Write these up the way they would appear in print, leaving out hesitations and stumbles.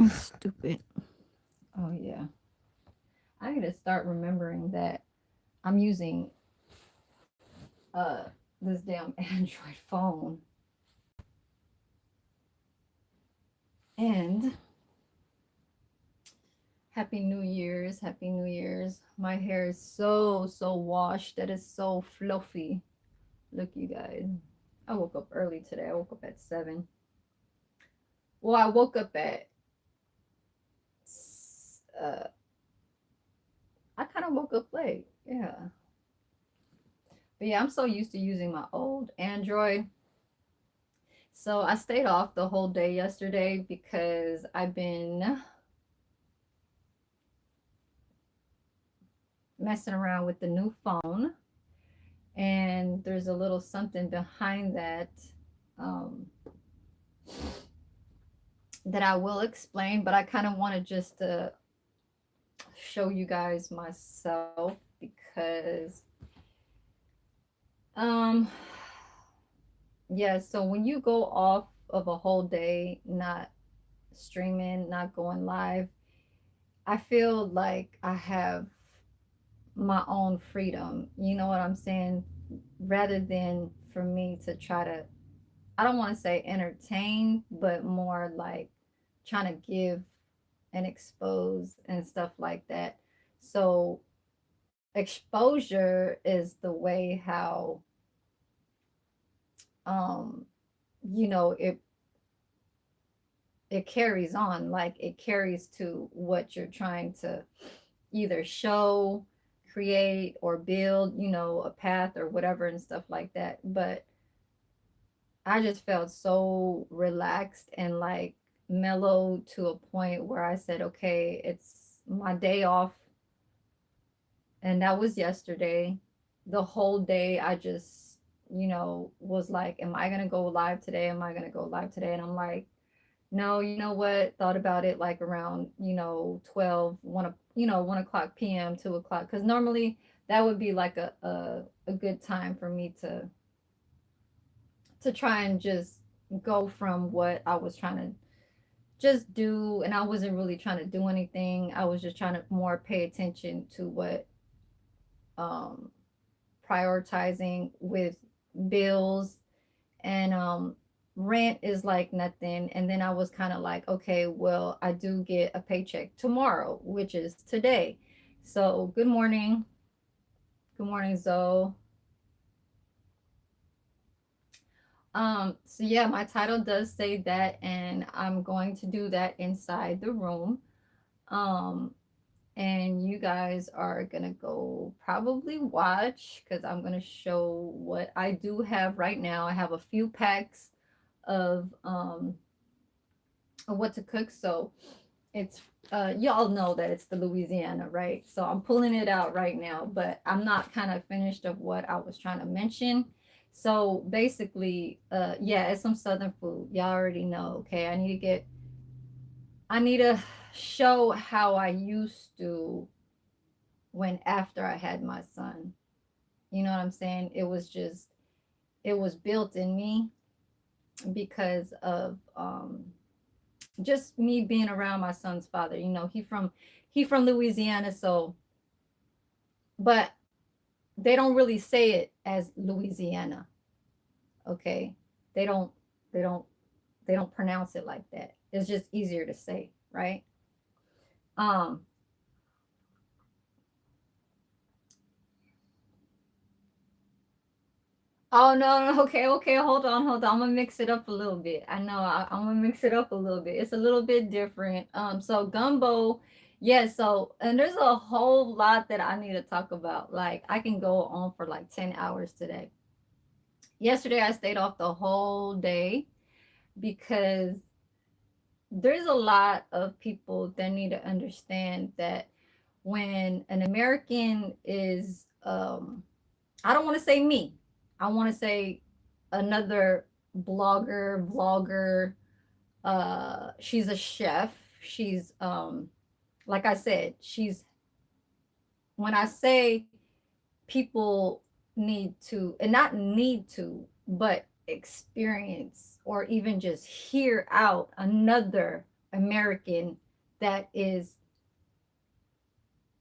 Stupid. Oh yeah. I need to start remembering that I'm using uh this damn Android phone. And Happy New Year's. Happy New Year's. My hair is so washed that it's so fluffy. Look, you guys. I woke up early today. I woke up at 7. Well, I woke up at uh I kind of woke up late. Yeah. But yeah, I'm so used to using my old Android. So I stayed off the whole day yesterday because I've been messing around with the new phone, and there's a little something behind that um, that I will explain, but I kind of want to just show you guys myself because um yeah, so when you go off of a whole day not streaming, not going live, I feel like I have my own freedom. You know what I'm saying? Rather than for me to try to, I don't want to say entertain, but more like trying to give and expose and stuff like that. So exposure is the way how um you know it carries on, like it carries to what you're trying to either show, create, or build, a path or whatever and stuff like that. But I just felt so relaxed and like mellow to a point where I said, okay, it's my day off. And that was yesterday. The whole day, I just, was like, am I going to go live today? Am I going to go live today? And I'm like, no, you know what? Thought about it like around, 12, 1 o'clock p.m., 2 o'clock. Because normally that would be like a good time for me to try and just go from what I was trying to just do. And I wasn't really trying to do anything. I was just trying to more pay attention to what um prioritizing with bills and rent is like nothing. And then I was kind of like, okay, well, I do get a paycheck tomorrow, which is today. So good morning, Zoe. So yeah, my title does say that, and I'm going to do that inside the room. um and you guys are gonna go probably watch because I'm gonna show what I do have right now. I have a few packs of what to cook. So it's y'all know that it's the Louisiana, right? So I'm pulling it out right now, but I'm not kind of finished of what I was trying to mention. So basically, yeah, it's some southern food. Y'all already know. Okay, I need to show how I used to when after I had my son. You know what I'm saying? It was built in me because of just me being around my son's father. He from Louisiana. So but they don't really say it as Louisiana. Okay, they don't they don't they don't pronounce it like that. It's just easier to say, right? um oh, no, no, okay, okay, hold on, I'm gonna mix it up a little bit. I know I'm gonna mix it up a little bit. It's a little bit different. So gumbo, yeah. So, and there's a whole lot that I need to talk about. Like I can go on for like 10 hours today. Yesterday I stayed off the whole day because there's a lot of people that need to understand that when an American is I don't want to say me. I want to say another blogger, vlogger. She's a chef. She's like I said, she's when I say people need to, and not need to, but experience or even just hear out another American that is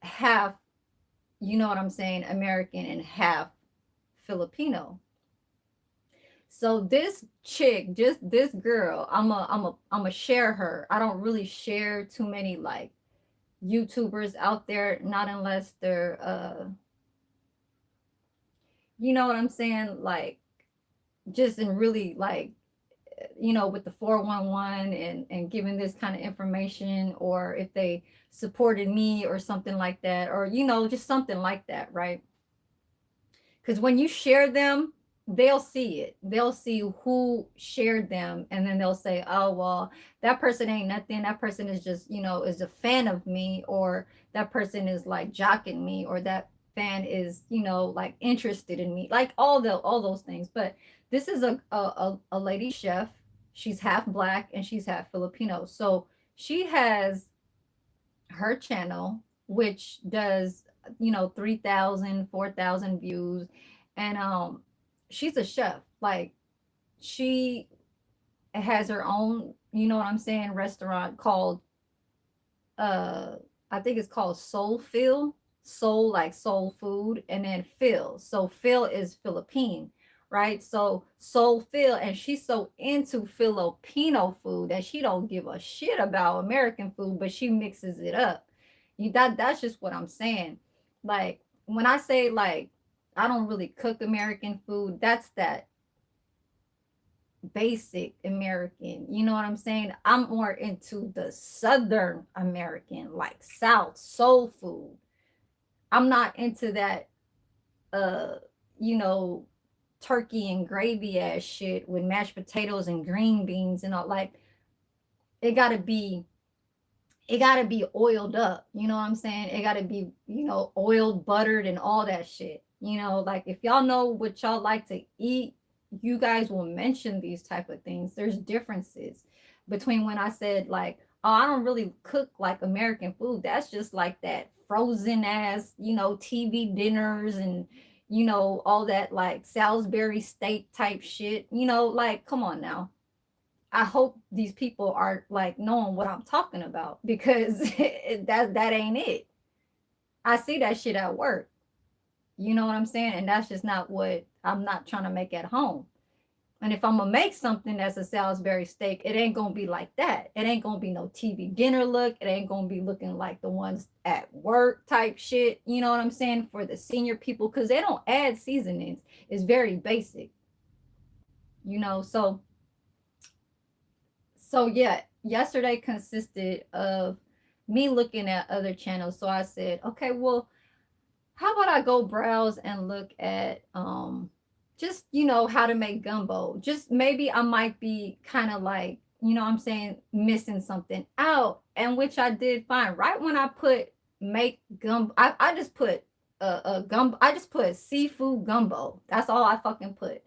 half, you know what I'm saying, American and half Filipino. So this chick, just this girl, I'm a share her. I don't really share too many like YouTubers out there, not unless they're you know what I'm saying, like just in really like, you know, with the 411 and giving this kind of information, or if they supported me or something like that, or you know, just something like that, right? Because when you share them, they'll see it. They'll see who shared them, and then they'll say, "Oh, well, that person ain't nothing. That person is just, you know, is a fan of me, or that person is like jocking me, or that fan is, you know, like interested in me." Like all those things. But this is a lady chef. She's half black and she's half Filipino. So she has her channel, which does, you know, 3,000, 4,000 views. And she's a chef. Like she has her own, you know what I'm saying, restaurant called uh I think it's called Soul Phil. Soul like soul food, and then Phil. So Phil is Philippine, right? So Soul Phil, and she's so into Filipino food that she don't give a shit about American food, but she mixes it up. That's just what I'm saying. Like when I say like I don't really cook American food, that's that basic American. You know what I'm saying? I'm more into the Southern American, like South soul food. I'm not into that, uh, you know, turkey and gravy ass shit with mashed potatoes and green beans and all. Like it gotta be, it gotta be oiled up. You know what I'm saying? It gotta be, you know, oiled, buttered, and all that shit. You know, like if y'all know what y'all like to eat, you guys will mention these type of things. There's differences between when I said like, oh, I don't really cook like American food. That's just like that frozen ass, you know, TV dinners and you know all that like Salisbury steak type shit. You know, like come on now. I hope these people are like knowing what I'm talking about because that ain't it. I see that shit at work. You know what I'm saying? And that's just not what I'm not trying to make at home. And if I'm gonna make something that's a Salisbury steak, it ain't gonna be like that. It ain't gonna be no TV dinner look. It ain't gonna be looking like the ones at work type shit. You know what I'm saying? For the senior people, because they don't add seasonings. It's very basic. You know, so yeah, yesterday consisted of me looking at other channels. So I said, okay, well, how about I go browse and look at just, you know, how to make gumbo. Just maybe I might be kind of like, you know what I'm saying, missing something out. And which I did find right when I put make gumbo. I just put a gumbo, I just put seafood gumbo. That's all I fucking put.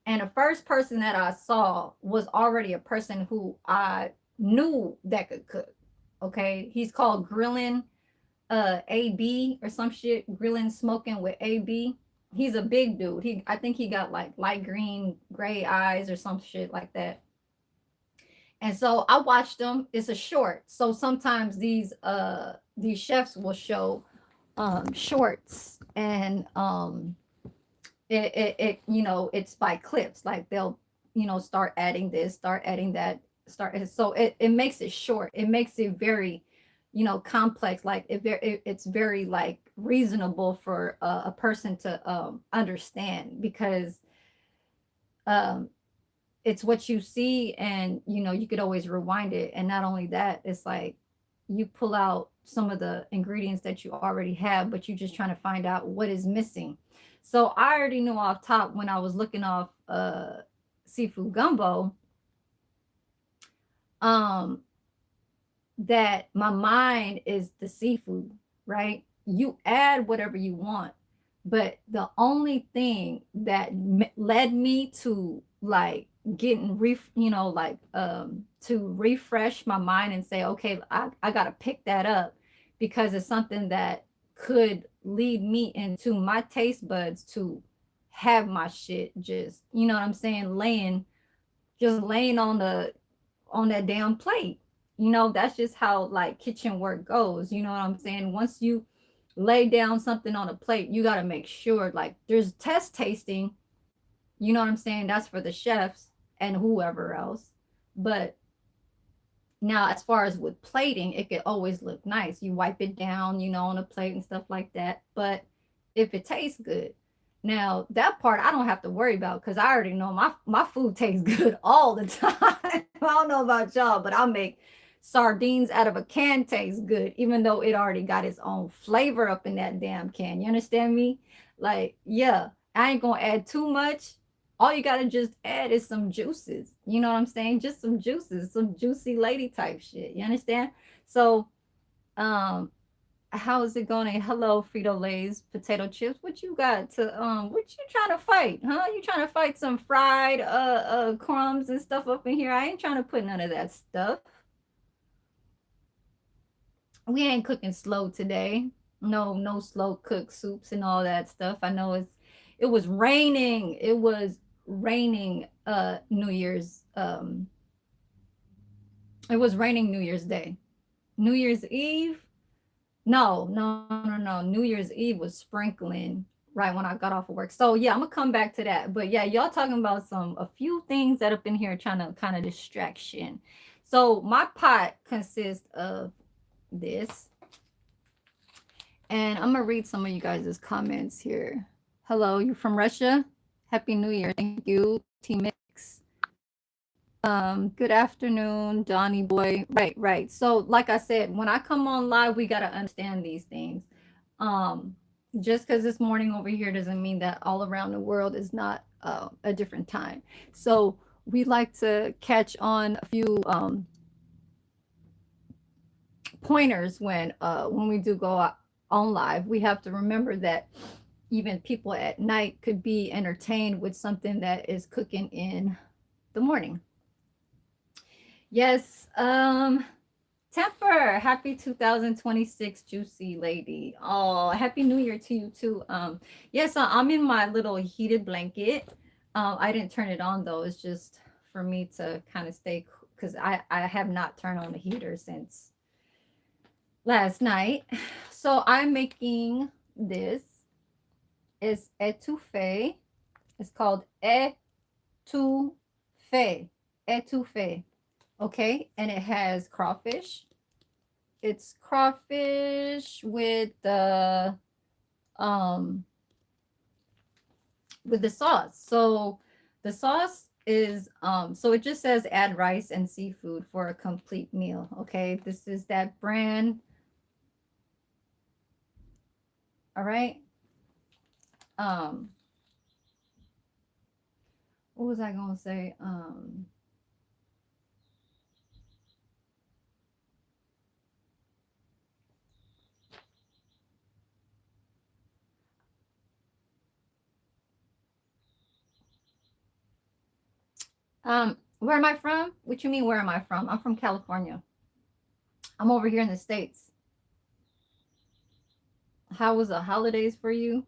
And the first person that I saw was already a person who I knew that could cook. Okay. He's called Grilling AB or some shit, Grilling Smoking with AB. He's a big dude. I think he got like light green, gray eyes or some shit like that. And so I watched them. It's a short. So sometimes these chefs will show shorts and it you know it's by clips, like they'll you know start adding this, start adding that, start so it makes it short, it makes it very you know complex, like it's very like reasonable for a person to understand because um it's what you see and you know you could always rewind it, and not only that, it's like you pull out some of the ingredients that you already have but you're just trying to find out what is missing. So I already knew off top when I was looking off seafood gumbo um that my mind is the seafood, right? You add whatever you want, but the only thing that led me to like getting you know like to refresh my mind and say okay, I gotta pick that up because it's something that could lead me into my taste buds to have my shit just you know what I'm saying laying just laying on the on that damn plate. You know, that's just how like kitchen work goes. You know what I'm saying? Once you lay down something on a plate, you got to make sure like there's test tasting. You know what I'm saying? That's for the chefs and whoever else. But now, as far as with plating, it could always look nice. You wipe it down, you know, on a plate and stuff like that. But if it tastes good, now that part I don't have to worry about because I already know my food tastes good all the time. I don't know about y'all, but I'll make sardines out of a can taste good, even though it already got its own flavor up in that damn can. You understand me? Like, yeah, I ain't gonna add too much. All you gotta just add is some juices. You know what I'm saying? Just some juices, some juicy lady type shit. You understand? So, um, how is it going? Hello, Frito Lay's potato chips. What you got to what you trying to fight? Huh? You trying to fight some fried crumbs and stuff up in here? I ain't trying to put none of that stuff. We ain't cooking slow today. No, no slow cook soups and all that stuff. I know it was raining. It was raining New Year's it was raining New Year's Day. New Year's Eve? No, no, no, no. New Year's Eve was sprinkling right when I got off of work. So yeah, I'm gonna come back to that. But yeah, y'all talking about a few things that up in here trying to kind of distraction. So my pot consists of this. And I'm gonna read some of you guys' comments here. Hello, you from Russia? Happy New Year. Thank you, T Mix. Good afternoon, Donnie boy. Right, right. So, like I said, when I come on live, we gotta understand these things. Um, just because it's morning over here doesn't mean that all around the world is not a different time. So we like to catch on a few pointers when we do go on live. We have to remember that even people at night could be entertained with something that is cooking in the morning. Yes, Temper, happy 2026, juicy lady. Oh, happy New Year to you too. Yes, I'm in my little heated blanket. I didn't turn it on though. It's just for me to kind of stay because I have not turned on the heater since last night. So I'm making this. It's étouffée. It's called étouffée. Étouffée. Okay, and it has crawfish. It's crawfish um with the sauce. So the sauce is so it just says add rice and seafood for a complete meal. Okay, this is that brand. All right. Um what was I gonna say? Where am I from? What you mean where am I from? I'm from California. I'm over here in the States. How was the holidays for you?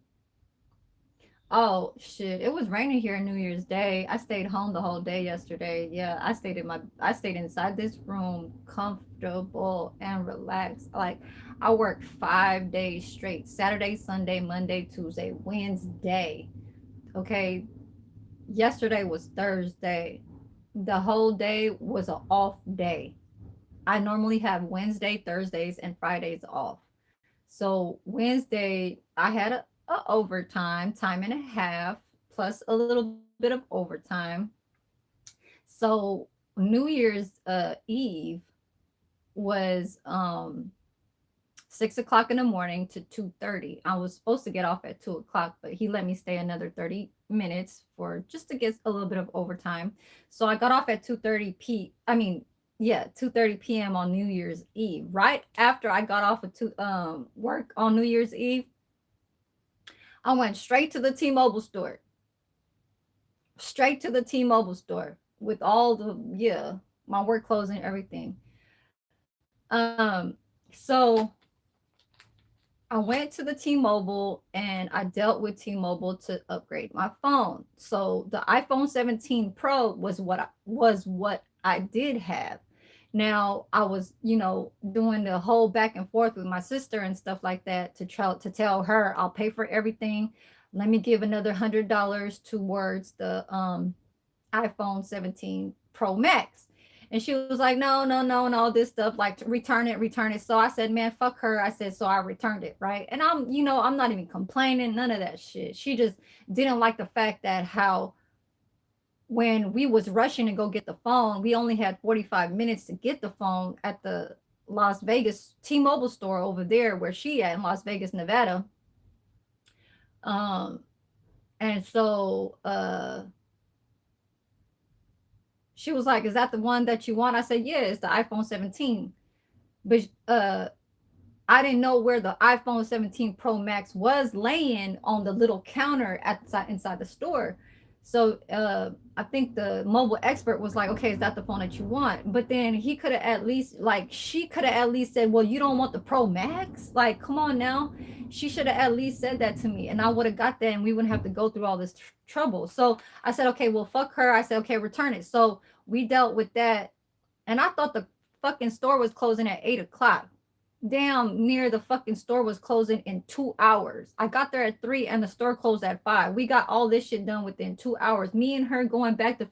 Oh shit! It was raining here on New Year's Day. I stayed home the whole day yesterday. Yeah, I stayed inside this room, comfortable and relaxed. Like I worked 5 days straight: Saturday, Sunday, Monday, Tuesday, Wednesday. Okay, yesterday was Thursday. The whole day was an off day. I normally have Wednesday, Thursdays, and Fridays off. So Wednesday, I had a overtime, time and a half, plus a little bit of overtime. So New Year's Eve was 6 o'clock in the morning to 2:30. I was supposed to get off at 2 o'clock, but he let me stay another 30 minutes for just to get a little bit of overtime. So I got off at 2:30 p.m. on New Year's Eve. Right after I got off of work on New Year's Eve, I went straight to the T-Mobile store. Straight to the T-Mobile store with all my work clothes and everything. So I went to the T-Mobile and I dealt with T-Mobile to upgrade my phone. So the iPhone 17 Pro was what I did have. Now I was, doing the whole back and forth with my sister and stuff like that to try to tell her I'll pay for everything. Let me give another $100 towards the iPhone 17 Pro Max. And she was like, no, no, no, and all this stuff, like return it, return it. So I said, man, fuck her. I said, so I returned it, right? And I'm not even complaining, none of that shit. She just didn't like the fact that how when we was rushing to go get the phone, we only had 45 minutes to get the phone at the Las Vegas T-Mobile store over there where she at in Las Vegas, Nevada. Um, and so she was like, "Is that the one that you want?" I said, "Yeah, it's the iPhone 17." But I didn't know where the iPhone 17 Pro Max was laying on the little counter inside the store. So I think the mobile expert was like, okay, is that the phone that you want? But then he could have at least, like, she could have at least said, well, you don't want the Pro Max? Like, come on now. She should have at least said that to me, and I would have got that, and we wouldn't have to go through all this trouble. So I said, okay, well, fuck her. I said, okay, return it. So we dealt with that. And I thought the fucking store was closing at 8 o'clock. Damn near the fucking store was closing in 2 hours. I got there at 3 and the store closed at 5. We got all this shit done within 2 hours. Me and her going back to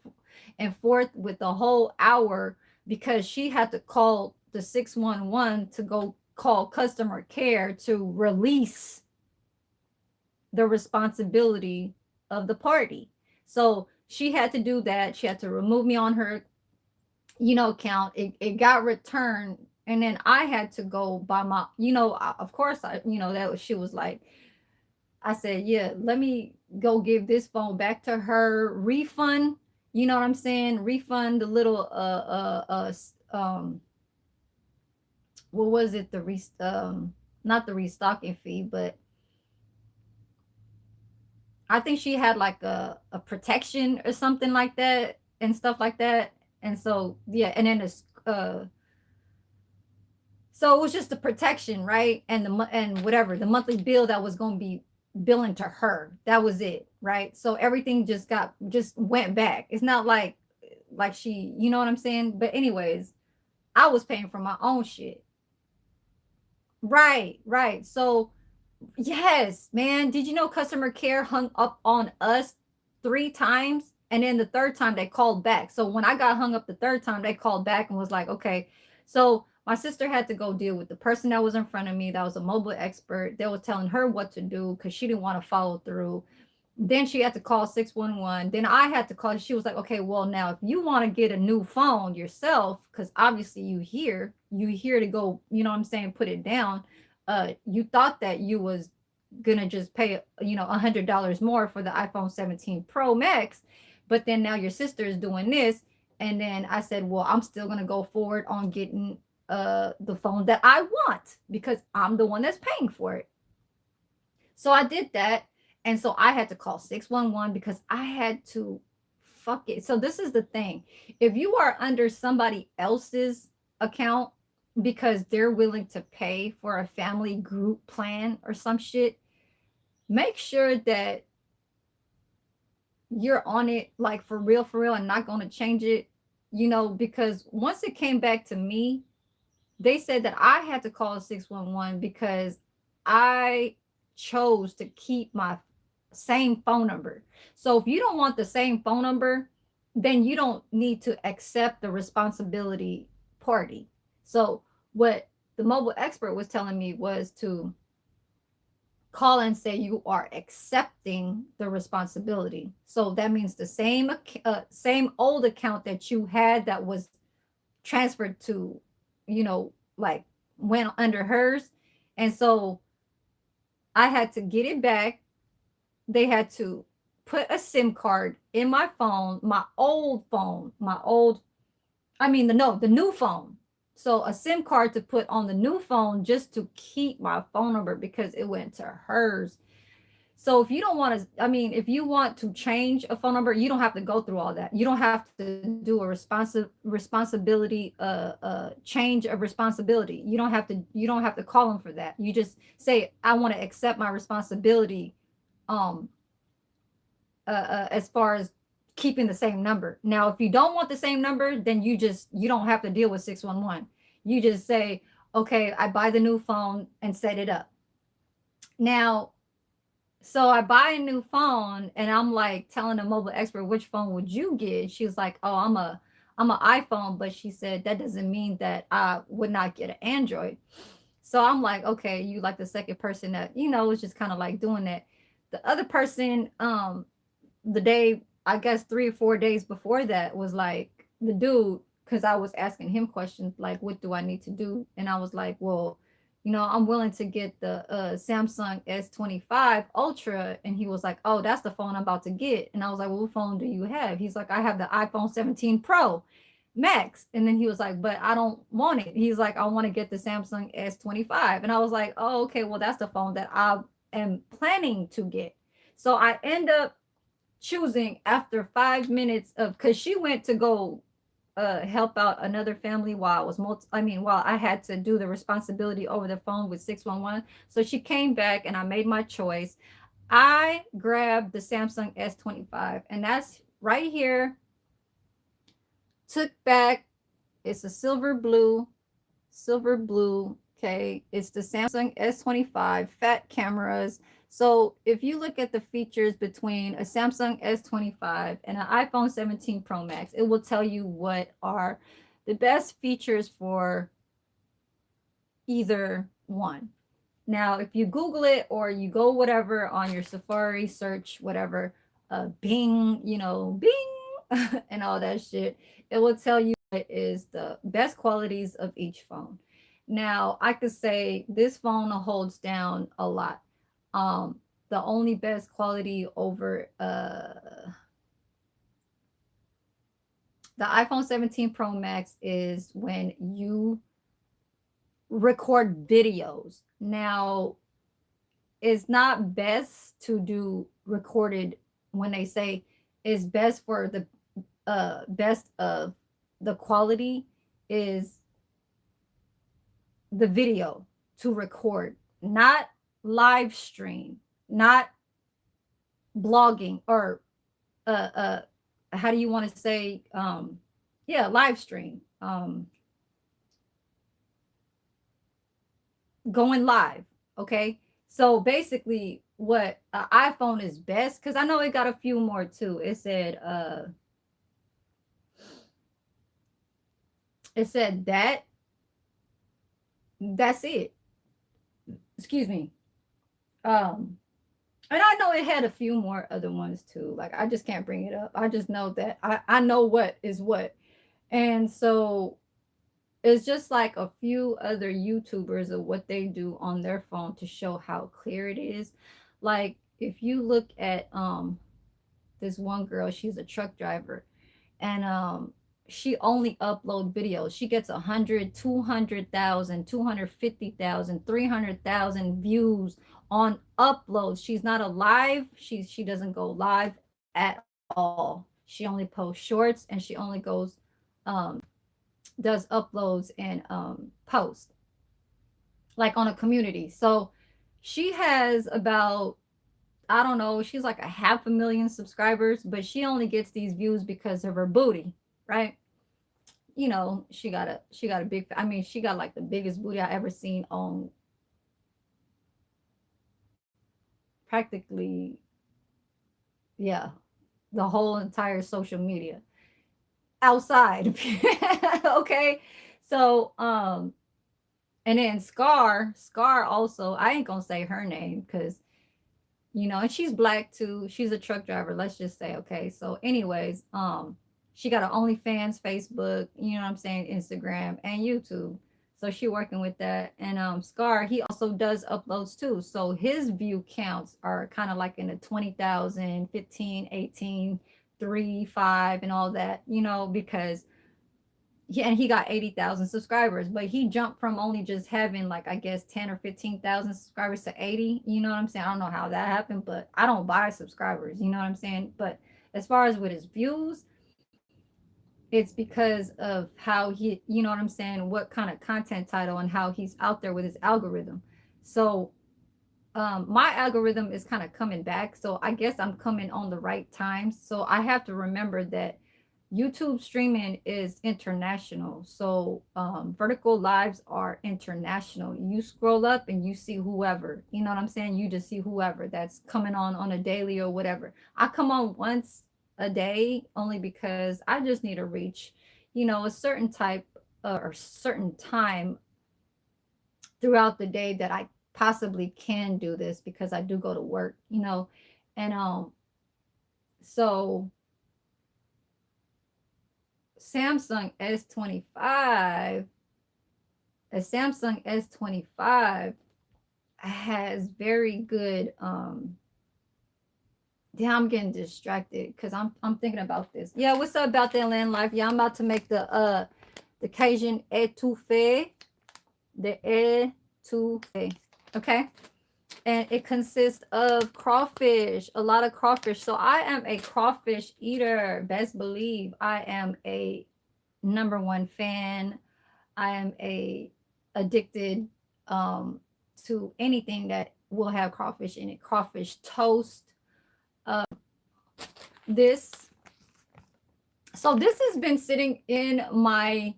and forth with the whole hour because she had to call the 611 to go call customer care to release the responsibility of the party. So she had to do that. She had to remove me on her, account. It got returned, and then I had to go by my, of course, that was, she was like, I said, yeah, let me go give this phone back to her, refund, you know what I'm saying? Refund the little, what was it? Not the restocking fee, but I think she had like a protection or something like that and stuff like that. And so, yeah. And then so it was just the protection, right? And and whatever the monthly bill that was going to be billing to her. That was it, right? So everything just went back. It's not like she, you know what I'm saying? But anyways, I was paying for my own shit. Right, right. So yes, man. Did you know customer care hung up on us 3 times? And then the third time they called back. So when I got hung up the third time, they called back and was like, okay. So my sister had to go deal with the person that was in front of me. That was a mobile expert. They were telling her what to do because she didn't want to follow through. Then she had to call 611. Then I had to call. She was like, okay, well, now if you want to get a new phone yourself, because obviously you here to go, you know what I'm saying, put it down. You thought that you was gonna just pay, $100 more for the iPhone 17 Pro Max, but then now your sister is doing this. And then I said, well, I'm still gonna go forward on getting the phone that I want because I'm the one that's paying for it. So I did that. And so I had to call 611 because I had to fuck it. So this is the thing. If you are under somebody else's account because they're willing to pay for a family group plan or some shit, make sure that you're on it like for real and not going to change it, because once it came back to me, they said that I had to call 611 because I chose to keep my same phone number. So if you don't want the same phone number, then you don't need to accept the responsibility party. So what the mobile expert was telling me was to call and say you are accepting the responsibility. So that means the same old account that you had that was transferred to, like went under hers. And so I had to get it back. They had to put a SIM card in my phone, my old phone, the new phone. So a SIM card to put on the new phone just to keep my phone number because it went to hers. So if you don't want to, if you want to change a phone number, you don't have to go through all that. You don't have to do a responsibility, change of responsibility. You don't have to call them for that. You just say, I want to accept my responsibility, as far as keeping the same number. Now, if you don't want the same number, then you don't have to deal with 611. You just say, okay, I buy the new phone and set it up. Now, so I buy a new phone and I'm like telling the mobile expert, which phone would you get? She was like, oh, I'm an iPhone, but she said that doesn't mean that I would not get an Android. So I'm like, okay, you like the second person that, was just kind of like doing that. The other person, the day, I guess 3 or 4 days before that, was like the dude, because I was asking him questions like, what do I need to do? And I was like, well, I'm willing to get the Samsung S25 Ultra. And he was like, oh, that's the phone I'm about to get. And I was like, well, what phone do you have? He's like, I have the iPhone 17 Pro Max. And then he was like, but I don't want it. He's like, I want to get the Samsung S25. And I was like, oh, okay, well, that's the phone that I am planning to get. So I end up choosing after 5 minutes of, because she went to go help out another family while I was while I had to do the responsibility over the phone with 611. So she came back and I made my choice. I grabbed the Samsung S25, and that's right here. Took back. It's a silver blue. Okay, it's the Samsung S25 fat cameras. So if you look at the features between a Samsung S25 and an iPhone 17 Pro Max, it will tell you what are the best features for either one. Now, if you Google it or you go whatever on your Safari search, whatever, Bing, Bing, and all that shit, it will tell you what is the best qualities of each phone. Now, I could say this phone holds down a lot. The only best quality over the iPhone 17 Pro Max is when you record videos. Now, it's not best to do recorded when they say it's best for the best of the quality is the video to record, not live stream, not blogging or how do you want to say yeah, live stream, going live. Okay, so basically what iPhone is best, because I know it got a few more too. It said that's it. Excuse me. And I know it had a few more other ones too. Like, I just can't bring it up. I just know that I know what is what. And so it's just like a few other YouTubers of what they do on their phone to show how clear it is. Like, if you look at this one girl, she's a truck driver, and she only upload videos. She gets 100, 200,000, 250,000, 300,000 views on uploads. She's not a live. She doesn't go live at all. She only posts shorts, and she only goes does uploads and posts like on a community. So she has about, I don't know, she's like a 500,000 subscribers, but she only gets these views because of her booty, right? She got a big, I mean, she got like the biggest booty I ever seen on practically, yeah, the whole entire social media outside. Okay. So and then Scar also, I ain't gonna say her name because and she's black too. She's a truck driver, let's just say. Okay, so anyways, she got an OnlyFans, Facebook, you know what I'm saying, Instagram, and YouTube. So she working with that. And Scar, he also does uploads too. So his view counts are kind of like in the 20,000, 15, 18, 3, 5, and all that, because he got 80,000 subscribers, but he jumped from only just having like, I guess, 10 or 15,000 subscribers to 80. You know what I'm saying? I don't know how that happened, but I don't buy subscribers. You know what I'm saying? But as far as with his views, it's because of how he, you know what I'm saying, what kind of content title and how he's out there with his algorithm. So my algorithm is kind of coming back. So I guess I'm coming on the right time. So I have to remember that YouTube streaming is international. So vertical lives are international. You scroll up and you see whoever, you know what I'm saying? You just see whoever that's coming on a daily or whatever. I come on once a day only because I just need to reach, a certain type or certain time throughout the day that I possibly can do this because I do go to work. And so Samsung S25, a Samsung S25 has very good damn, I'm getting distracted because I'm thinking about this. Yeah, what's up about that land life? Yeah, I'm about to make the Cajun etouffee. The etouffee. Okay. And it consists of crawfish, a lot of crawfish. So I am a crawfish eater. Best believe I am a number one fan. I am a addicted to anything that will have crawfish in it. Crawfish toast. Uh, this. So this has been sitting in my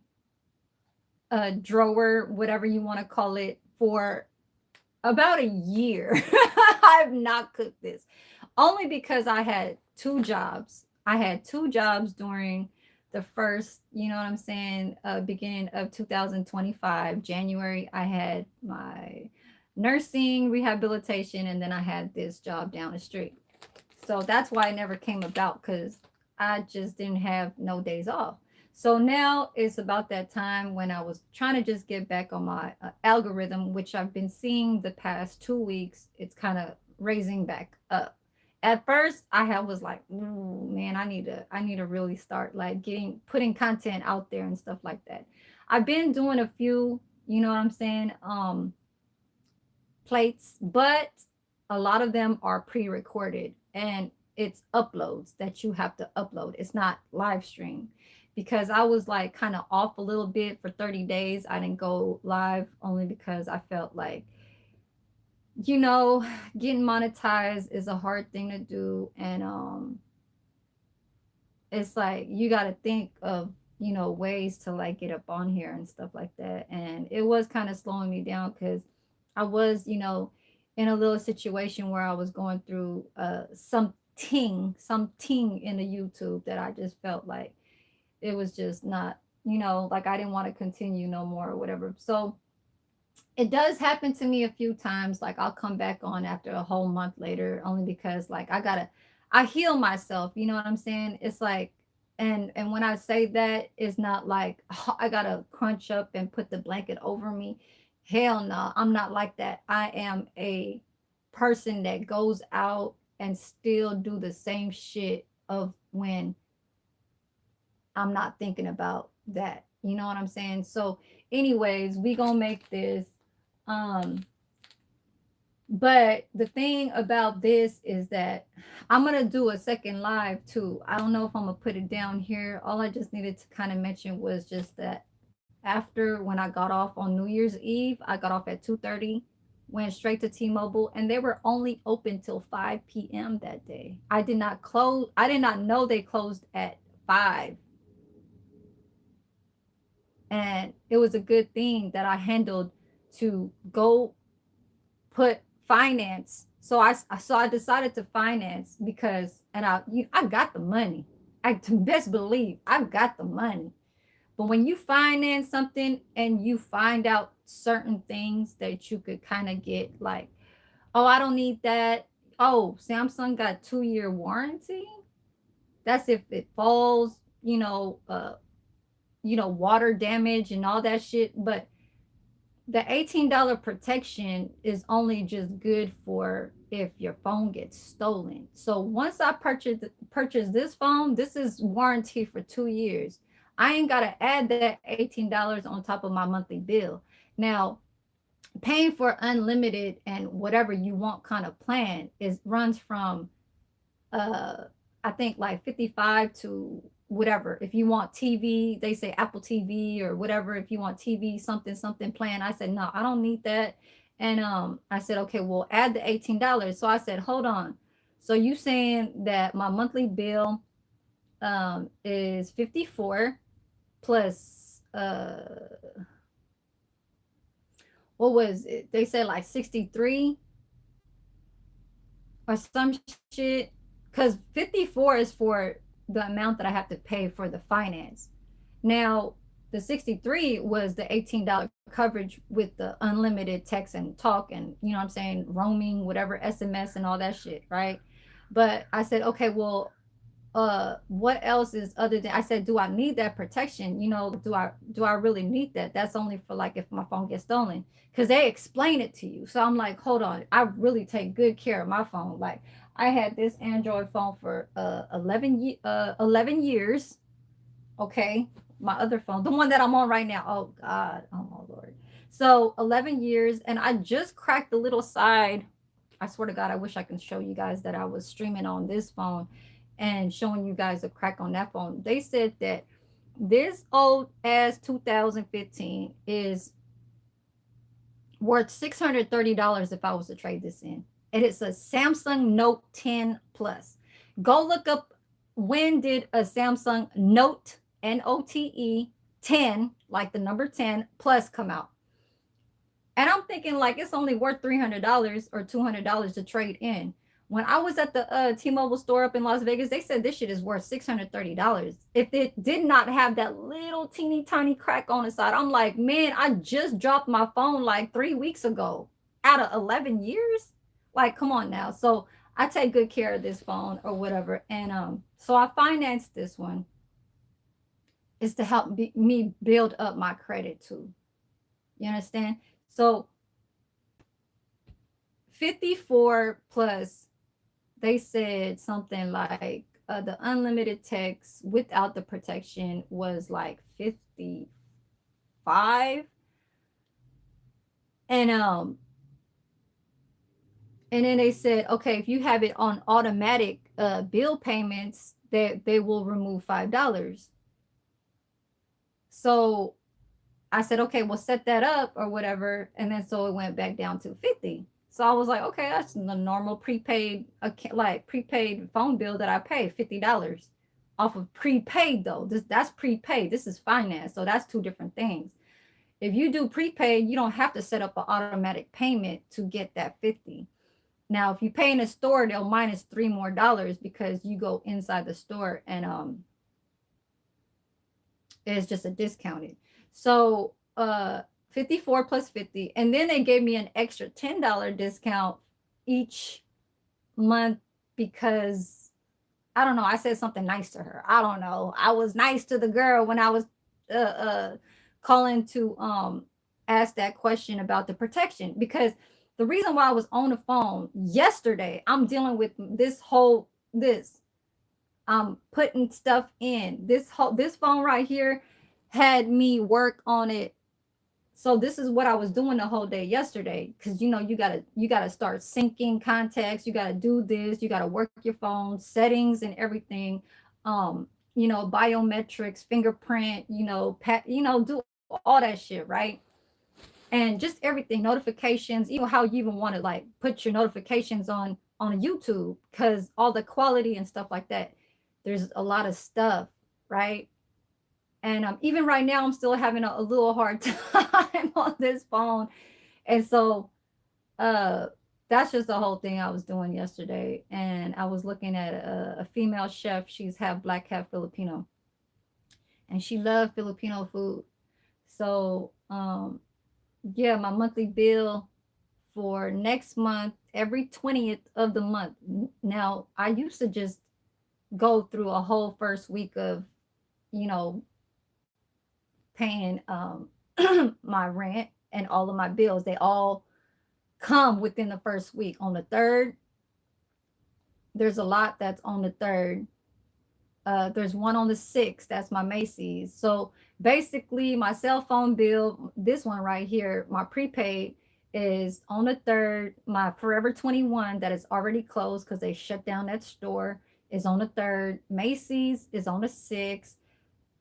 drawer, whatever you want to call it, for about a year. I've not cooked this only because I had two jobs. I had two jobs during the first, you know what I'm saying, beginning of 2025, January. I had my nursing rehabilitation, and then I had this job down the street. So that's why it never came about, because I just didn't have no days off. So now it's about that time when I was trying to just get back on my algorithm, which I've been seeing the past 2 weeks. It's kind of raising back up. At first, was like, ooh, man, I need to really start like putting content out there and stuff like that. I've been doing a few, you know what I'm saying, plates, but a lot of them are pre-recorded, and it's uploads that you have to upload. It's not live stream, because I was like kind of off a little bit for 30 days. I didn't go live only because I felt like, you know, getting monetized is a hard thing to do. And it's like you got to think of, ways to like get up on here and stuff like that. And it was kind of slowing me down because I was, in a little situation where I was going through something in the YouTube that I just felt like it was just not, like I didn't want to continue no more or whatever. So it does happen to me a few times. Like I'll come back on after a whole month later, only because like I heal myself. You know what I'm saying? It's like, and when I say that, it's not like, oh, I gotta crunch up and put the blanket over me. Hell no, I'm not like that. I am a person that goes out and still do the same shit of when I'm not thinking about that. You know what I'm saying? So, anyways, we gonna make this. Um, but the thing about this is that I'm gonna do a second live too. I don't know if I'm gonna put it down here. All I just needed to kind of mention was just that after when I got off on New Year's Eve, I got off at 2:30, went straight to T-Mobile, and they were only open till 5 p.m. that day. I did not close. I did not know they closed at 5. And it was a good thing that I handled to go put finance. So I decided to finance because, and I got the money. I to best believe I got the money. But when you finance something and you find out certain things that you could kind of get like, oh, I don't need that. Oh, Samsung got 2-year warranty. That's if it falls, water damage and all that shit. But the $18 protection is only just good for if your phone gets stolen. So once I purchase this phone, this is warranty for 2 years. I ain't gotta add that $18 on top of my monthly bill. Now, paying for unlimited and whatever you want kind of plan is runs from I think like 55 to whatever. If you want TV, they say Apple TV or whatever. If you want TV, something plan. I said, no, I don't need that. And I said, okay, we'll add the $18. So I said, hold on. So you saying that my monthly bill is 54 plus what was it? They said like 63 or some shit. Cause 54 is for the amount that I have to pay for the finance. Now, the 63 was the $18 coverage with the unlimited text and talk and, you know what I'm saying, roaming, whatever, SMS and all that shit, right? But I said, okay, well, what else is other than, I said, do I need that protection? You know, do I really need that? That's only for like if my phone gets stolen. Because they explain it to you. So I'm like, hold on, I really take good care of my phone. Like I had this Android phone for 11 years. Okay, my other phone, the one that I'm on right now. Oh God, oh my Lord. So 11 years, and I just cracked the little side. I swear to God, I wish I can show you guys that I was streaming on this phone and showing you guys a crack on that phone. They said that this old ass 2015 is worth $630 if I was to trade this in. And it's a Samsung Note 10 Plus. Go look up, when did a Samsung Note, Note 10, like the number 10 Plus, come out? And I'm thinking like it's only worth $300 or $200 to trade in. When I was at the T-Mobile store up in Las Vegas, they said this shit is worth $630. If it did not have that little teeny tiny crack on the side, I'm like, man, I just dropped my phone like 3 weeks ago out of 11 years. Like, come on now. So I take good care of this phone or whatever. And so I financed this one. Is to help me build up my credit too. You understand? So 54 plus, they said something like the unlimited text without the protection was like 55. And then they said, okay, if you have it on automatic bill payments, that they will remove $5. So I said, okay, we'll set that up or whatever. And then so it went back down to 50. So I was like, okay, that's the normal prepaid, like prepaid phone bill that I pay, $50 off of prepaid though. That's prepaid. This is finance. So that's two different things. If you do prepaid, you don't have to set up an automatic payment to get that 50. Now, if you pay in a store, they'll minus $3 more because you go inside the store and it's just a discounted. So 54 plus 50. And then they gave me an extra $10 discount each month because I don't know, I said something nice to her. I don't know. I was nice to the girl when I was calling to ask that question about the protection, because the reason why I was on the phone yesterday, I'm dealing with this I'm putting stuff in this phone right here had me work on it. So this is what I was doing the whole day yesterday, because you gotta start syncing contacts, you gotta do this, you gotta work your phone settings and everything, biometrics, fingerprint, do all that shit, right? And just everything, notifications, even how you even want to like put your notifications on YouTube, because all the quality and stuff like that, there's a lot of stuff, right? And even right now I'm still having a little hard time on this phone. And so that's just the whole thing I was doing yesterday. And I was looking at a female chef. She's half black, half Filipino, and she loved Filipino food. So yeah, my monthly bill for next month, every 20th of the month. Now, I used to just go through a whole first week of, you know, paying my rent and all of my bills. They all come within the first week. On the third, there's a lot that's on the third. There's one on the 6th. That's my Macy's. So basically, my cell phone bill, this one right here, my prepaid, is on the 3rd. My Forever 21 that is already closed because they shut down that store is on the 3rd. Macy's is on the 6th.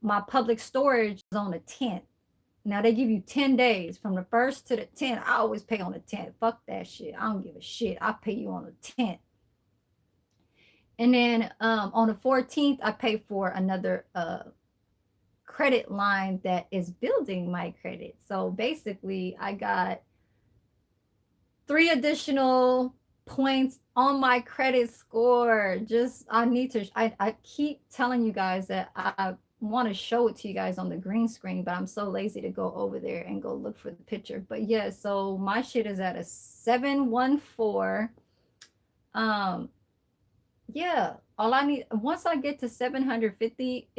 My public storage is on the 10th. Now they give you 10 days from the 1st to the 10th. I always pay on the 10th. Fuck that shit. I don't give a shit. I pay you on the 10th. And then on the 14th, I pay for another credit line that is building my credit. So basically, I got 3 additional points on my credit score. Just I keep telling you guys that I want to show it to you guys on the green screen, but I'm so lazy to go over there and go look for the picture. But yeah, so my shit is at a 714. Yeah, all I need, once I get to 750,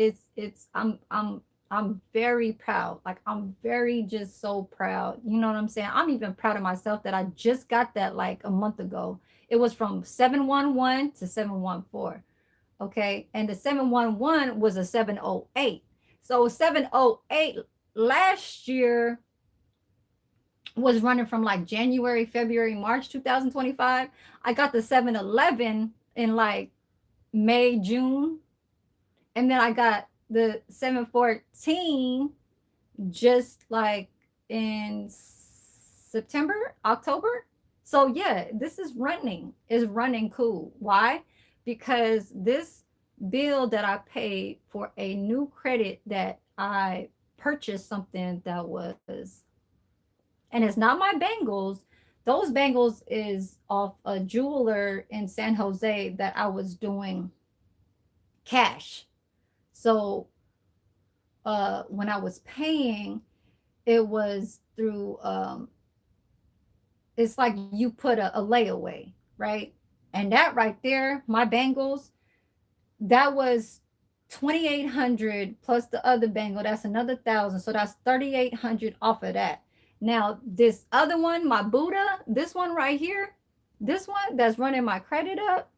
I'm very proud. Like I'm very just so proud. You know what I'm saying? I'm even proud of myself that I just got that like a month ago. It was from 711 to 714. Okay. And the 711 was a 708. So 708 last year was running from like January, February, March 2025. I got the 711 in like May, June. And then I got the 714 just like in September, October. So yeah, this is running cool. Why? Because this bill that I paid for a new credit that I purchased something that was, and it's not my bangles. Those bangles is off a jeweler in San Jose that I was doing cash. So when I was paying, it was through it's like you put a layaway, right? And that right there, my bangles, that was 2,800 plus the other bangle. That's another 1,000. So that's 3,800 off of that. Now, this other one, my Buddha, this one right here, this one that's running my credit up.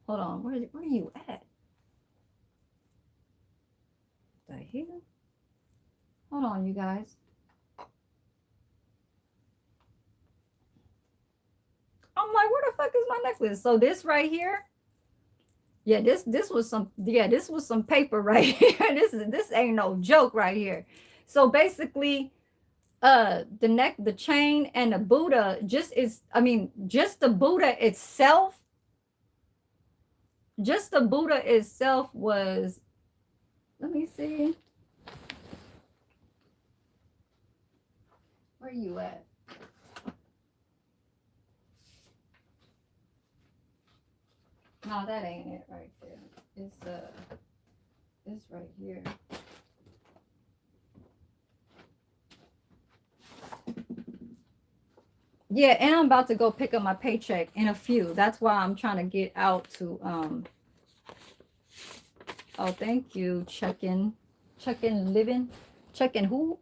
Hold on, where are you at? The hell? Hold on, you guys. I'm like, where the fuck is my necklace? So this right here, yeah, this was some paper right here. This ain't no joke right here. So basically, the chain and the Buddha just the Buddha itself, was, let me see. Where you at? No, that ain't it right there. It's right here. Yeah, and I'm about to go pick up my paycheck in a few. That's why I'm trying to get out to oh, thank you. Checking living. Checking who?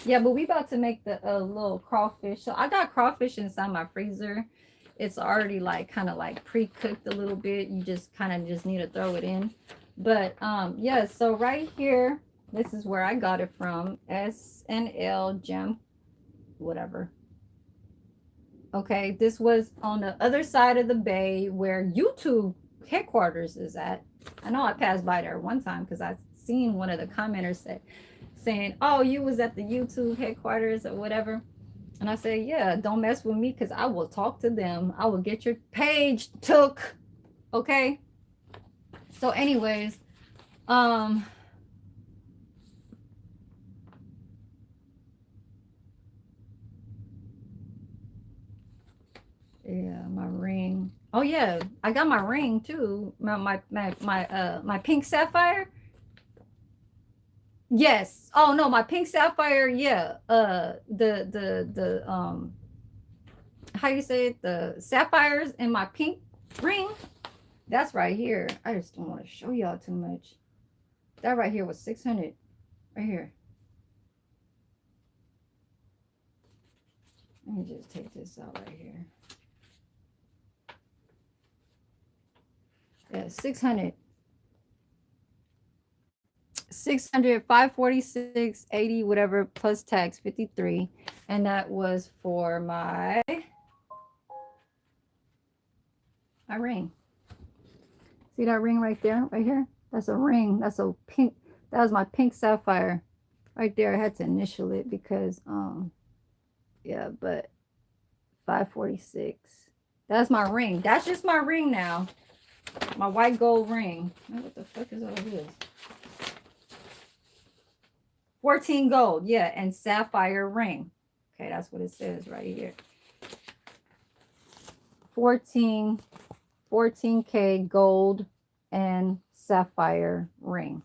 Yeah, but we about to make the little crawfish. So I got crawfish inside my freezer. It's already like kind of like pre-cooked a little bit. You just kind of just need to throw it in. But yeah, so right here, this is where I got it from. SNL Gem, whatever. Okay, this was on the other side of the bay where YouTube headquarters is at. I know I passed by there one time because I seen one of the commenters saying, oh, you was at the YouTube headquarters or whatever. And I said, yeah, don't mess with me because I will talk to them. I will get your page took. Okay. So anyways, yeah, my ring. Oh yeah, I got my ring too. My pink sapphire. Yes. Oh no, my pink sapphire. Yeah. The how you say it? The sapphires in my pink ring. That's right here. I just don't want to show y'all too much. That right here was 600. Right here. Let me just take this out right here. Yeah, 600. 600, 546, 80, whatever, plus tax, 53. And that was for my ring. See that ring right there, right here? That's a ring. That's a pink. That was my pink sapphire right there. I had to initial it because yeah, but 546. That's my ring. That's just my ring now. My white gold ring. What the fuck is all this? 14 gold, yeah, and sapphire ring. Okay, that's what it says right here. 14, 14K gold and sapphire ring.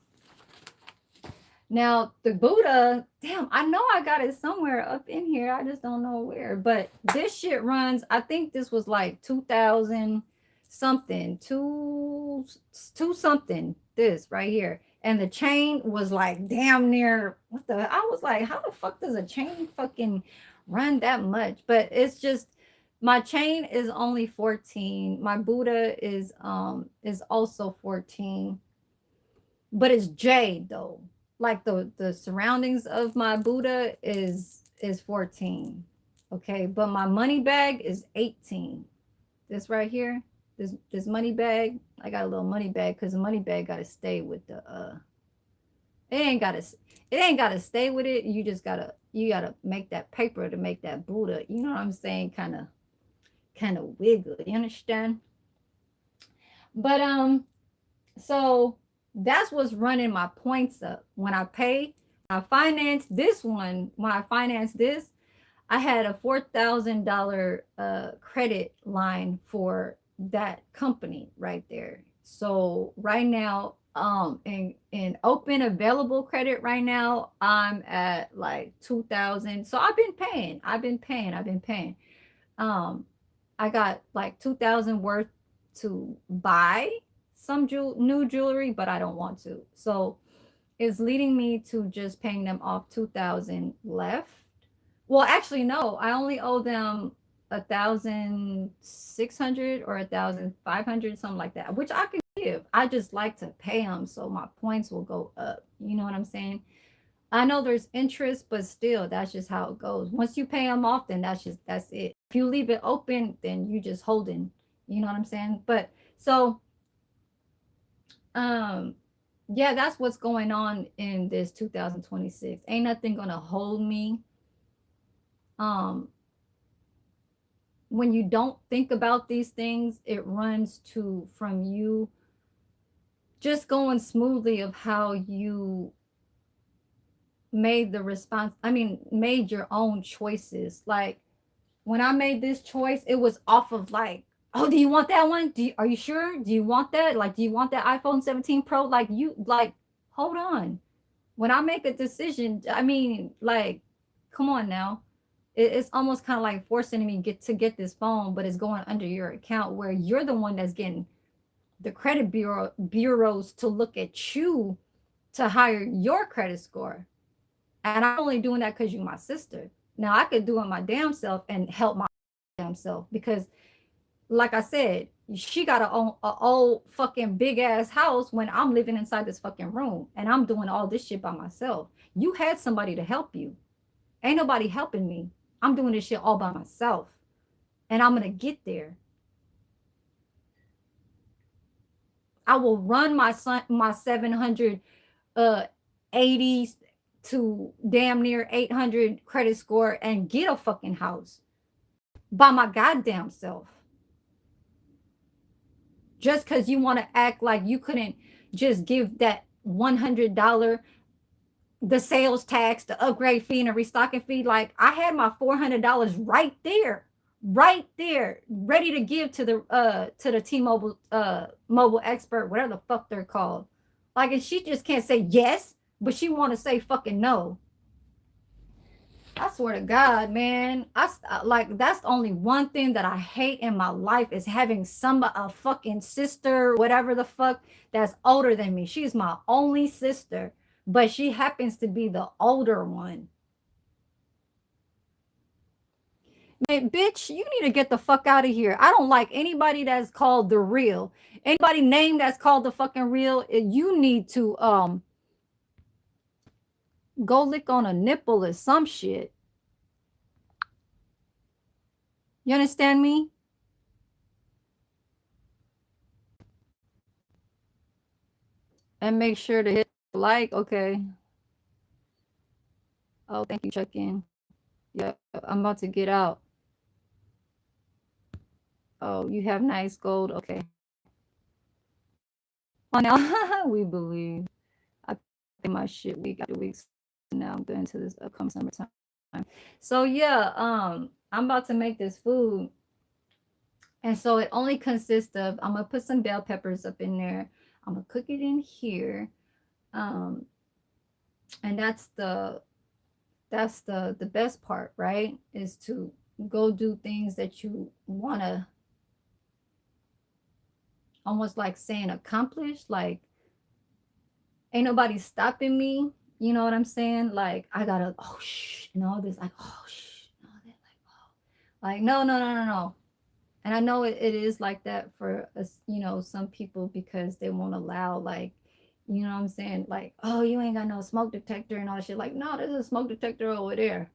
Now, the Buddha, damn, I know I got it somewhere up in here. I just don't know where. But this shit runs, I think this was like 2000 something, two something, this right here. And the chain was like damn near, what the, I was like, how the fuck does a chain fucking run that much? But it's just, my chain is only 14. My Buddha is also 14, but it's jade though. Like the surroundings of my Buddha is 14. Okay, but my money bag is 18. This right here, this money bag, I got a little money bag because the money bag got to stay with the it ain't gotta stay with it. You gotta make that paper to make that Buddha, you know what I'm saying, kind of wiggle, you understand? But so that's what's running my points up. When I pay, I finance this one. When I finance this, I had a $4,000 credit line for that company right there. So right now, in open available credit right now, I'm at like 2,000. So I've been paying. Um, I got like 2,000 worth to buy some new jewelry, but I don't want to. So it's leading me to just paying them off 2,000 left. Well, actually, no, I only owe them 1,600 or 1,500, something like that, which I could give. I just like to pay them so my points will go up. You know what I'm saying? I know there's interest, but still, that's just how it goes. Once you pay them off, then that's it. If you leave it open, then you just holding. You know what I'm saying? But so, um, yeah, that's what's going on in this 2026. Ain't nothing gonna hold me. Um, when you don't think about these things, it runs to from you just going smoothly of how you made the response. I mean, made your own choices. Like when I made this choice, it was off of like, oh, do you want that one? Are you sure? Do you want that? Like, do you want that iPhone 17 Pro? Like, hold on. When I make a decision, I mean, like, come on now. It's almost kind of like forcing me get this phone, but it's going under your account where you're the one that's getting the credit bureaus to look at you to hire your credit score. And I'm only doing that because you're my sister. Now I could do it my damn self and help my damn self because, like I said, she got a old fucking big ass house when I'm living inside this fucking room and I'm doing all this shit by myself. You had somebody to help you. Ain't nobody helping me. I'm doing this shit all by myself. And I'm gonna get there. I will run my 700 80 to damn near 800 credit score and get a fucking house by my goddamn self. Just because you want to act like you couldn't just give that $100, the sales tax, the upgrade fee, and the restocking fee. Like I had my $400 right there, ready to give to the T-Mobile mobile expert, whatever the fuck they're called. Like, and she just can't say yes, but she want to say fucking no. I swear to God, man. Like that's only one thing that I hate in my life is having a fucking sister, whatever the fuck, that's older than me. She's my only sister, but she happens to be the older one. Man, bitch, you need to get the fuck out of here. I don't like anybody that's called the real. Anybody named that's called the fucking real, you need to go lick on a nipple or some shit. You understand me? And make sure to hit like, okay. Oh, thank you, check in. Yeah, I'm about to get out. Oh, you have nice gold. Okay. On now, we believe. I pay my shit week after week. So now I'm good into this upcoming summertime. So yeah, I'm about to make this food. And so it only consists of, I'm gonna put some bell peppers up in there. I'm gonna cook it in here. Um, and that's the best part, right? Is to go do things that you wanna, almost like saying accomplish, like ain't nobody stopping me. You know what I'm saying? Like I gotta, oh shh, and all this, like oh shh, and all that, like no, no, no, no, no. And I know it is like that for us, some people, because they won't allow, like, you know what I'm saying? Like, oh, you ain't got no smoke detector and all that shit. Like, no, there's a smoke detector over there.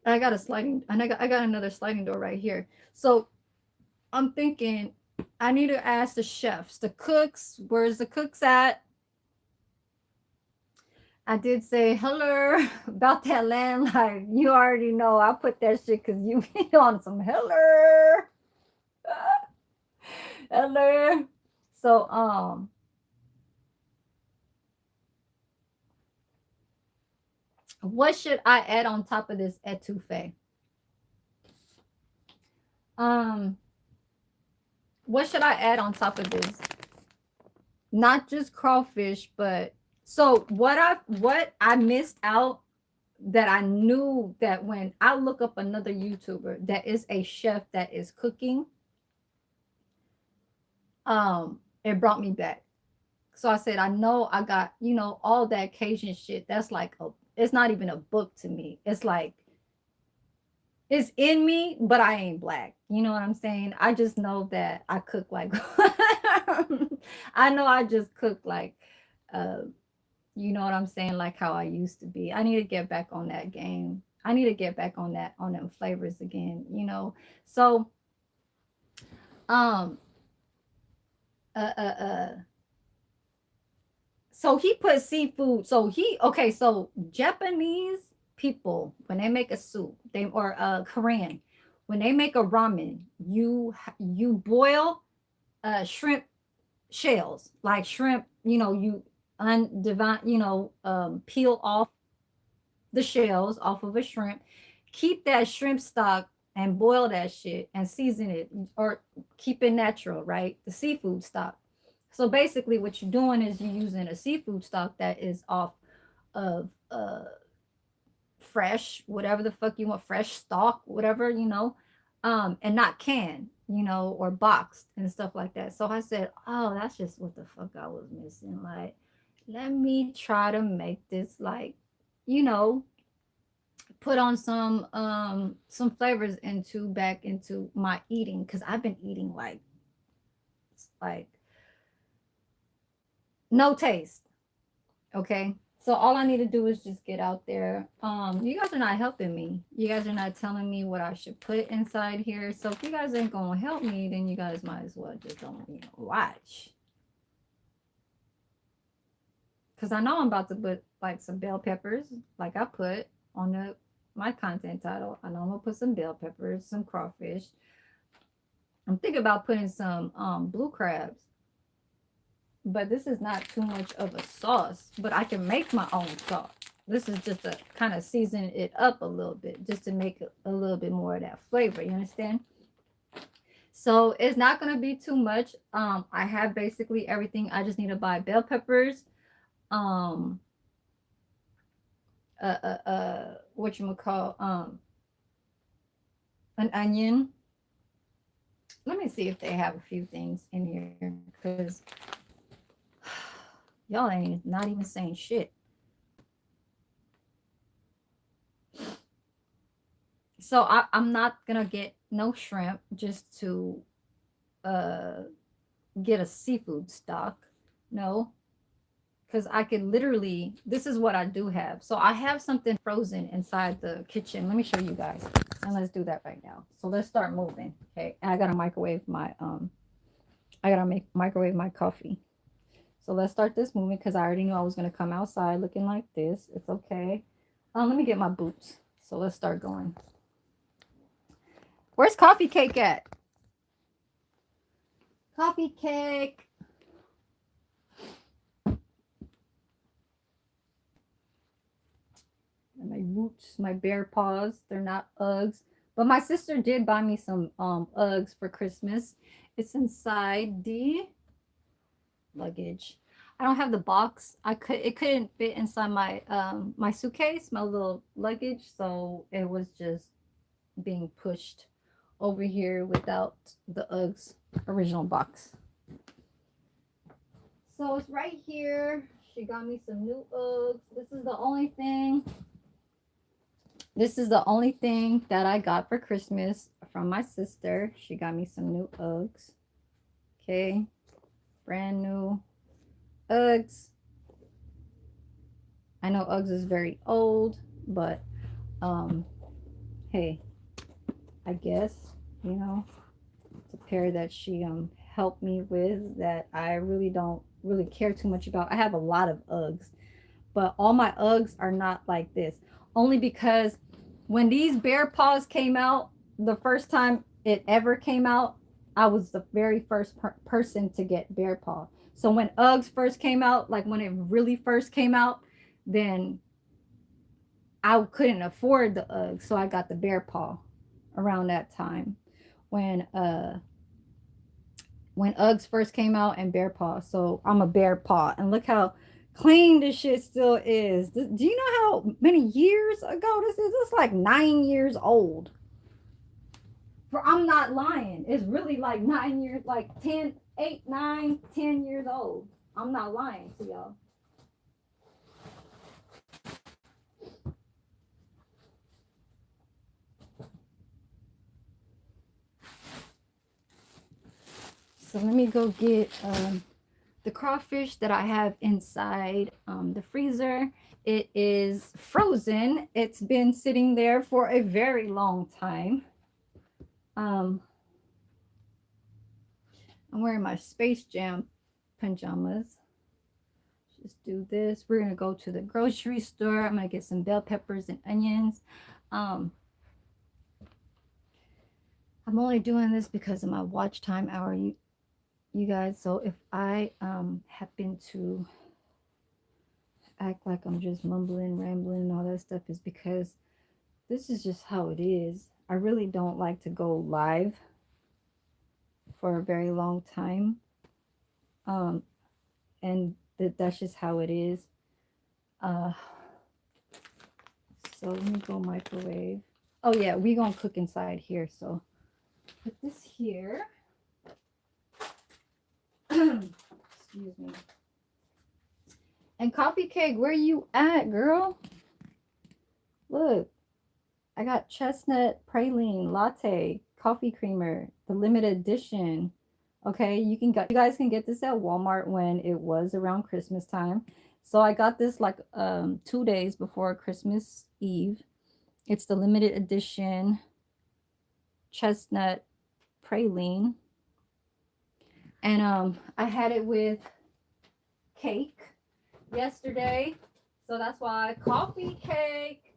I got a sliding, and I got another sliding door right here. So I'm thinking I need to ask the chefs, the cooks, where's the cooks at? I did say hello about that land. Like, you already know I put that shit because you be on some hello. Hello. So, what should I add on top of this etouffee? Um, what should I add on top of this? Not just crawfish, but so what I missed out, that I knew that when I look up another YouTuber that is a chef that is cooking, it brought me back. So I said, I know I got, all that Cajun shit. That's like it's not even a book to me. It's like it's in me, but I ain't black. You know what I'm saying? I just know that I cook like I know I just cook like uh you know what I'm saying, like how I used to be. I need to get back on that game. I need to get back on that, on them flavors again. So um uh uh uh so he put seafood. So okay, so Japanese people, when they make a soup, they or Korean, when they make a ramen, you boil shrimp shells, like shrimp, you undivide, peel off the shells off of a shrimp, keep that shrimp stock and boil that shit and season it, or keep it natural, right? The seafood stock. So basically what you're doing is you're using a seafood stock that is off of fresh, whatever the fuck you want, fresh stock, whatever, and not canned, or boxed and stuff like that. So I said, oh, that's just what the fuck I was missing. Like, let me try to make this, like, you know, put on some flavors into back into my eating, because I've been eating like no taste. Okay. So all I need to do is just get out there. You guys are not helping me. You guys are not telling me what I should put inside here. So if you guys ain't gonna help me, then you guys might as well just don't, watch. Cause I know I'm about to put like some bell peppers, like I put on the my content title. I know I'm gonna put some bell peppers, some crawfish. I'm thinking about putting some blue crabs, but this is not too much of a sauce, but I can make my own sauce. This is just to kind of season it up a little bit, just to make a little bit more of that flavor. You understand? So it's not going to be too much. I have basically everything. I just need to buy bell peppers, um, what you call, an onion. Let me see if they have a few things in here, because y'all ain't not even saying shit. So I'm not gonna get no shrimp just to uh get a seafood stock. No, because I could literally, this is what I do have. So I have something frozen inside the kitchen. Let me show you guys. And let's do that right now. So let's start moving. Okay. And I gotta make microwave my coffee. So let's start this moving, because I already knew I was gonna come outside looking like this. It's okay. Let me get my boots. So let's start going. Where's Coffee Cake at? Coffee Cake. And my boots, my bear paws. They're not Uggs. But my sister did buy me some Uggs for Christmas. It's inside the luggage. I don't have the box. It couldn't fit inside my my suitcase, my little luggage, so it was just being pushed over here without the Uggs original box. So it's right here. She got me some new Uggs. This is the only thing. This is the only thing that I got for Christmas from my sister. She got me some new Uggs. Okay. Brand new Uggs. I know Uggs is very old, but hey, I guess, you know, it's a pair that she helped me with that I really don't really care too much about. I have a lot of Uggs, but all my Uggs are not like this. Only because when these bear paws came out, the first time it ever came out, I was the very first person to get bear paw. So when Uggs first came out, like when it really first came out, then I couldn't afford the Uggs, so I got the bear paw around that time when Uggs first came out and bear paw. So I'm a bear paw, and look how clean this shit still is. Do you know how many years ago this is? It's like 9 years old. For I'm not lying. It's really like 9 years, like 10, 8, 9, 10 years old. I'm not lying to y'all. So let me go get the crawfish that I have inside the freezer. It is frozen. It's been sitting there for a very long time. I'm wearing my Space Jam pajamas. Just do this. We're going to go to the grocery store. I'm going to get some bell peppers and onions. I'm only doing this because of my watch time hour, you guys. So if I happen to act like I'm just mumbling, rambling, and all that stuff, is because this is just how it is. I really don't like to go live for a very long time. And that's just how it is. So let me go microwave. Oh yeah, we gonna cook inside here. So put this here. Excuse me. And Coffee Cake, where you at, girl? Look, I got chestnut praline latte coffee creamer, the limited edition. Okay, you guys can get this at Walmart when it was around Christmas time. So I got this like 2 days before Christmas Eve. It's the limited edition chestnut praline. And I had it with cake yesterday. So that's why Coffee Cake.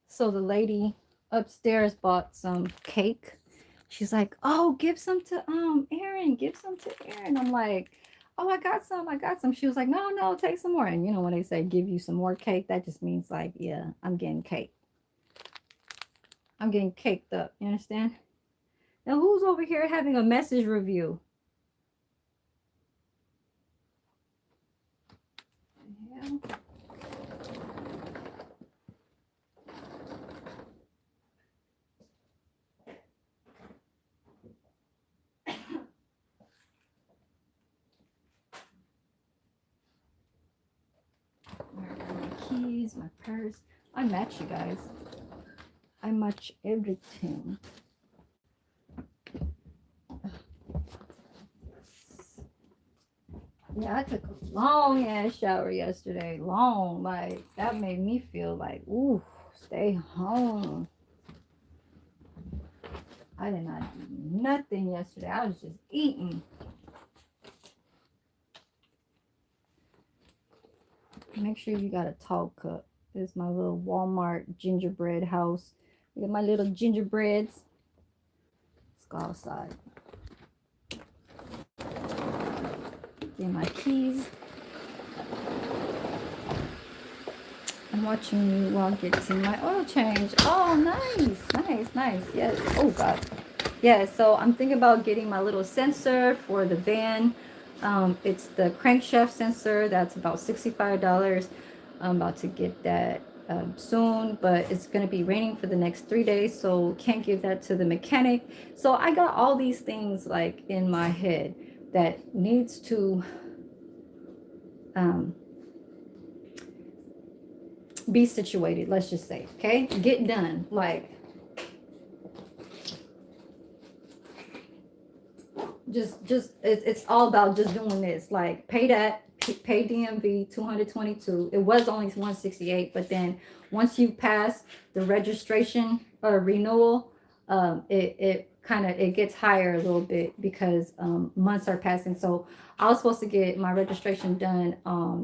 So the lady upstairs bought some cake. She's like, "Oh, give some to Aaron, give some to Aaron." I'm like, "Oh, I got some." She was like, "No, take some more." And you know when they say give you some more cake, that just means like, yeah, I'm getting cake. I'm getting caked up. You understand? Now who's over here having a message review? Yeah. My keys, my purse. I match, you guys. I match everything. Yeah, I took a long ass shower yesterday. Long. Like, that made me feel like, ooh, stay home. I did not do nothing yesterday. I was just eating. Make sure you got a tall cup. This is my little Walmart gingerbread house. We got my little gingerbreads. Let's go outside. Get my keys. I'm watching you while getting my oil change. Oh, nice, nice, nice. Yes. Oh, God. Yeah, so I'm thinking about getting my little sensor for the van. It's the crankshaft sensor. That's about $65. I'm about to get that soon, but it's going to be raining for the next 3 days, so can't give that to the mechanic. So I got all these things like in my head that needs to um, be situated, let's just say, okay? Get done. Like, it's all about just doing this. Like, pay that, pay DMV 222. It was only 168, but then once you pass the registration or renewal, it kind of it gets higher a little bit because months are passing. So I was supposed to get my registration done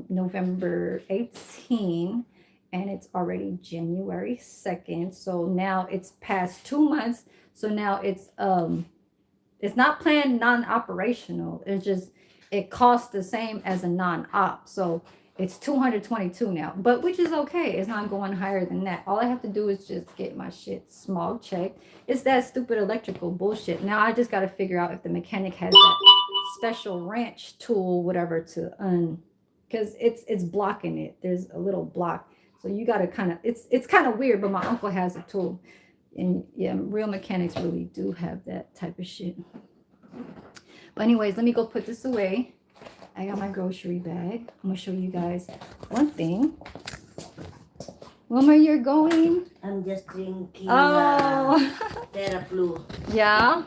November 18, and it's already January 2nd. So now it's past 2 months. So now it's not planned non-operational. It's just it costs the same as a non-op. So it's 222 now, but which is okay. It's not going higher than that. All I have to do is just get my shit small checked. It's that stupid electrical bullshit. Now I just got to figure out if the mechanic has that special wrench tool, whatever, to because it's blocking it. There's a little block. So you got to kind of it's kind of weird, but my uncle has a tool. And yeah, real mechanics really do have that type of shit. But anyways, let me go put this away. I got my grocery bag. I'm gonna show you guys one thing. Wilmer, you're going? I'm just drinking Theraplu. Yeah.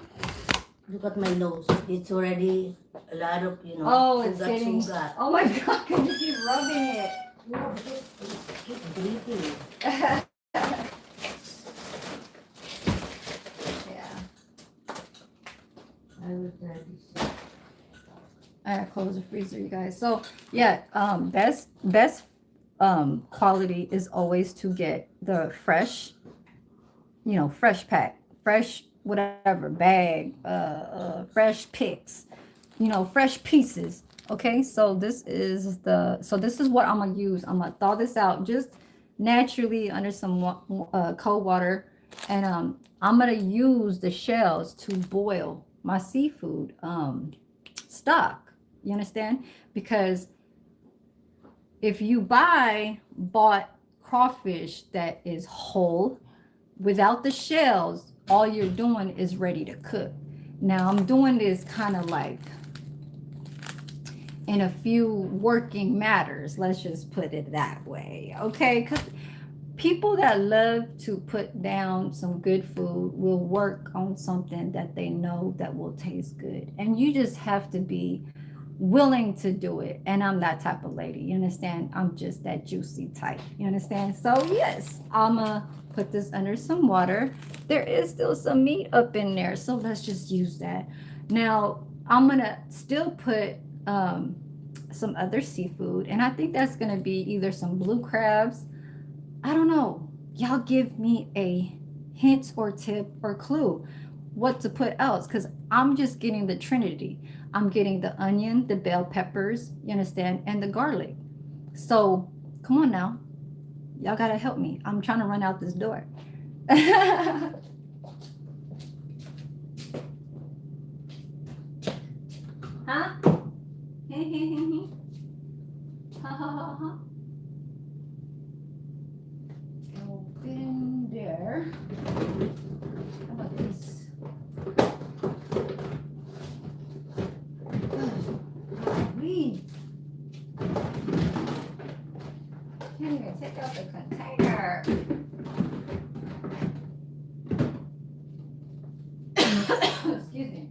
Look at my nose. It's already a lot of, Oh, it's getting. Sugar. Oh my God! Can you keep rubbing it? No, keep breathing. I gotta close the freezer, you guys. So yeah, best quality is always to get the fresh, fresh pack, fresh whatever bag, fresh picks, fresh pieces. Okay, so this is what I'm gonna use. I'm gonna thaw this out just naturally under some cold water, and I'm gonna use the shells to boil my seafood stock. You understand? Because if you buy bought crawfish that is whole without the shells, all you're doing is ready to cook. Now I'm doing this kind of like in a few working matters. Let's just put it that way. Okay? Because people that love to put down some good food will work on something that they know that will taste good. And you just have to be willing to do it. And I'm that type of lady. You understand? I'm just that juicy type. You understand? So yes, I'm gonna put this under some water. There is still some meat up in there, so let's just use that. Now I'm gonna still put some other seafood, and I think that's gonna be either some blue crabs. I don't know. Y'all give me a hint or tip or clue what to put else, because I'm just getting the Trinity. I'm getting the onion, the bell peppers, you understand, and the garlic. So come on now. Y'all gotta help me. I'm trying to run out this door. Huh? Open there. How about this? We can't even take out the container. Excuse me.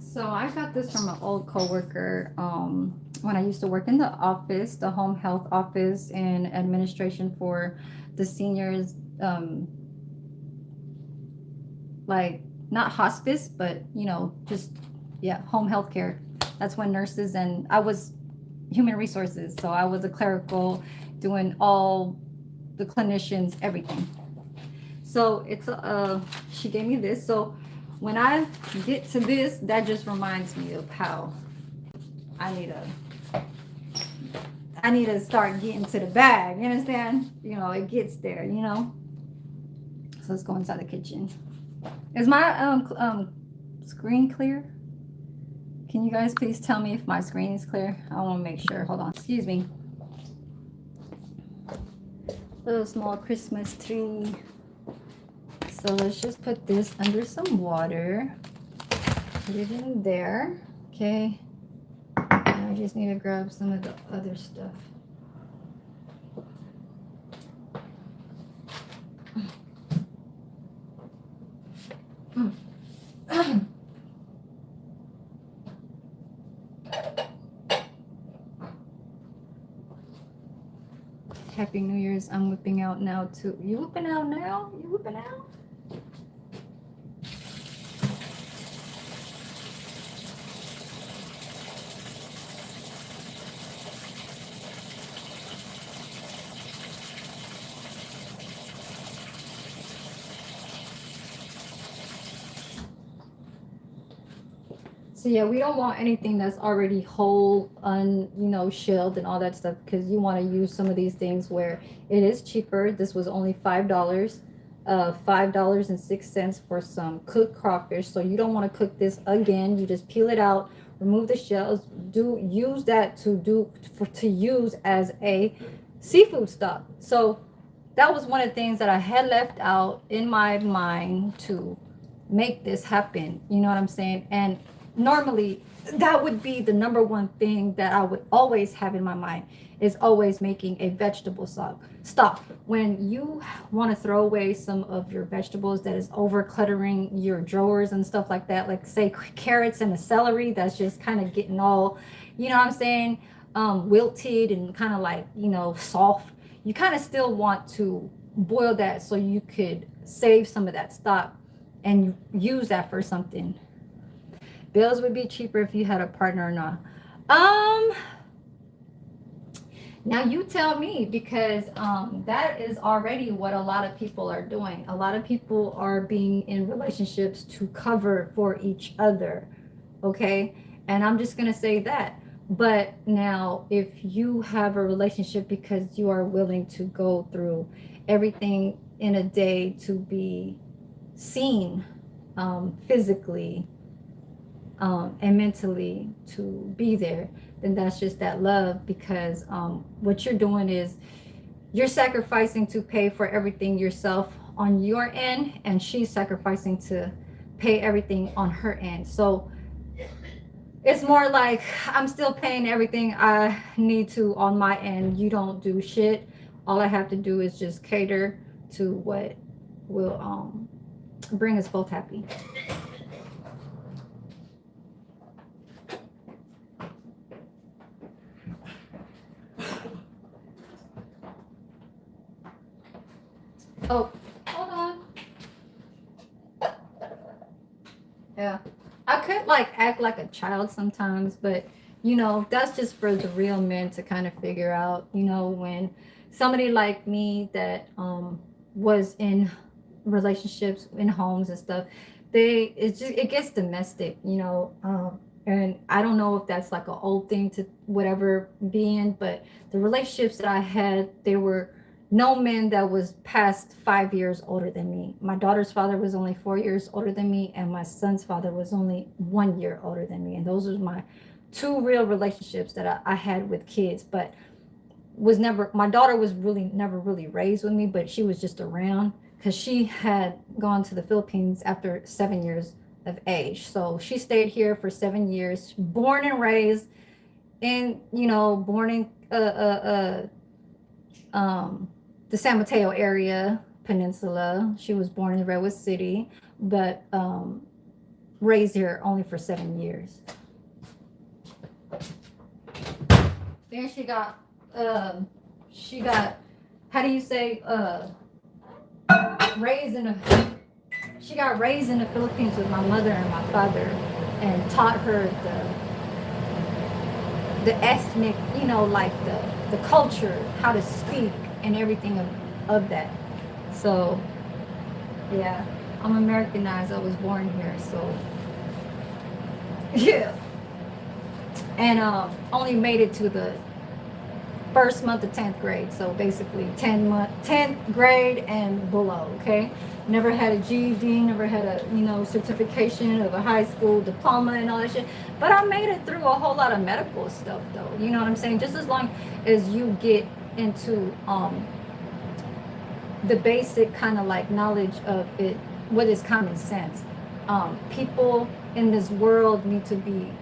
So I got this from an old coworker. when I used to work in the office, the home health office and administration for the seniors, like not hospice, but just yeah, home health care. That's when nurses, and I was human resources, so I was a clerical, doing all the clinicians, everything. So it's she gave me this. So when I get to this, that just reminds me of how I need to start getting to the bag. You understand? It gets there. So let's go inside the kitchen. Is my screen clear? Can you guys please tell me if my screen is clear? I want to make sure. Hold on. Excuse me. Little small Christmas tree. So let's just put this under some water. Put it in there. Okay. And I just need to grab some of the other stuff. Happy New Year's. I'm whipping out now too. You whipping out now? You whipping out? So yeah, we don't want anything that's already whole, shelled and all that stuff, because you want to use some of these things where it is cheaper. This was only $5, $5.06 for some cooked crawfish. So you don't want to cook this again. You just peel it out, remove the shells, use that to use as a seafood stock. So that was one of the things that I had left out in my mind to make this happen. You know what I'm saying? And normally that would be the number one thing that I would always have in my mind, is always making a vegetable stock. When you want to throw away some of your vegetables that is over cluttering your drawers and stuff like that, like say carrots and a celery that's just kind of getting all, you know what I'm saying, wilted and kind of like, soft, you kind of still want to boil that so you could save some of that stock and use that for something. Bills would be cheaper if you had a partner or not. Now you tell me, because that is already what a lot of people are doing. A lot of people are being in relationships to cover for each other. Okay? And I'm just going to say that. But now, if you have a relationship because you are willing to go through everything in a day to be seen, physically, and mentally, to be there, then that's just that love. Because what you're doing is you're sacrificing to pay for everything yourself on your end, and she's sacrificing to pay everything on her end. So it's more like I'm still paying everything I need to on my end. You don't do shit. All I have to do is just cater to what will bring us both happy. Oh, hold on. Yeah. I could like act like a child sometimes, but that's just for the real men to kind of figure out, when somebody like me that was in relationships, in homes and stuff, it gets domestic, and I don't know if that's like an old thing to whatever be in, but the relationships that I had, they were no man that was past 5 years older than me. My daughter's father was only 4 years older than me, and my son's father was only 1 year older than me. And those were my two real relationships that I had with kids. But my daughter was really never really raised with me, but she was just around because she had gone to the Philippines after 7 years of age. So she stayed here for 7 years, born and raised in, born in the San Mateo area peninsula. She was born in Redwood City, but raised here only for 7 years. Then she got, how do you say, raised in a, she got raised in the Philippines with my mother and my father, and taught her the ethnic, you know, like the culture, how to speak and everything of that. So yeah, I'm Americanized. I was born here, so yeah. And only made it to the first month of 10th grade. So basically 10th grade and below, okay? Never had a GED, never had a, you know, certification of a high school diploma and all that shit. But I made it through a whole lot of medical stuff though. You know what I'm saying? Just as long as you get into the basic kind of like knowledge of it, what is common sense. People in this world need to be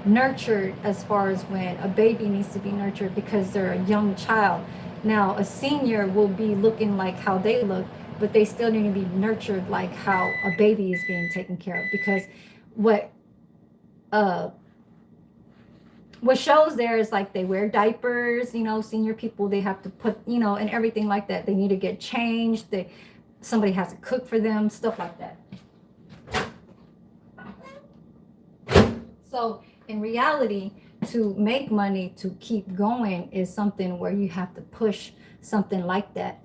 nurtured as far as when a baby needs to be nurtured because they're a young child. Now, a senior will be looking like how they look, but they still need to be nurtured like how a baby is being taken care of. Because what uh what shows there is like they wear diapers, you know, senior people, they have to put, you know, and everything like that. They need to get changed. Somebody has to cook for them, stuff like that. So in reality, to make money to keep going is something where you have to push something like that.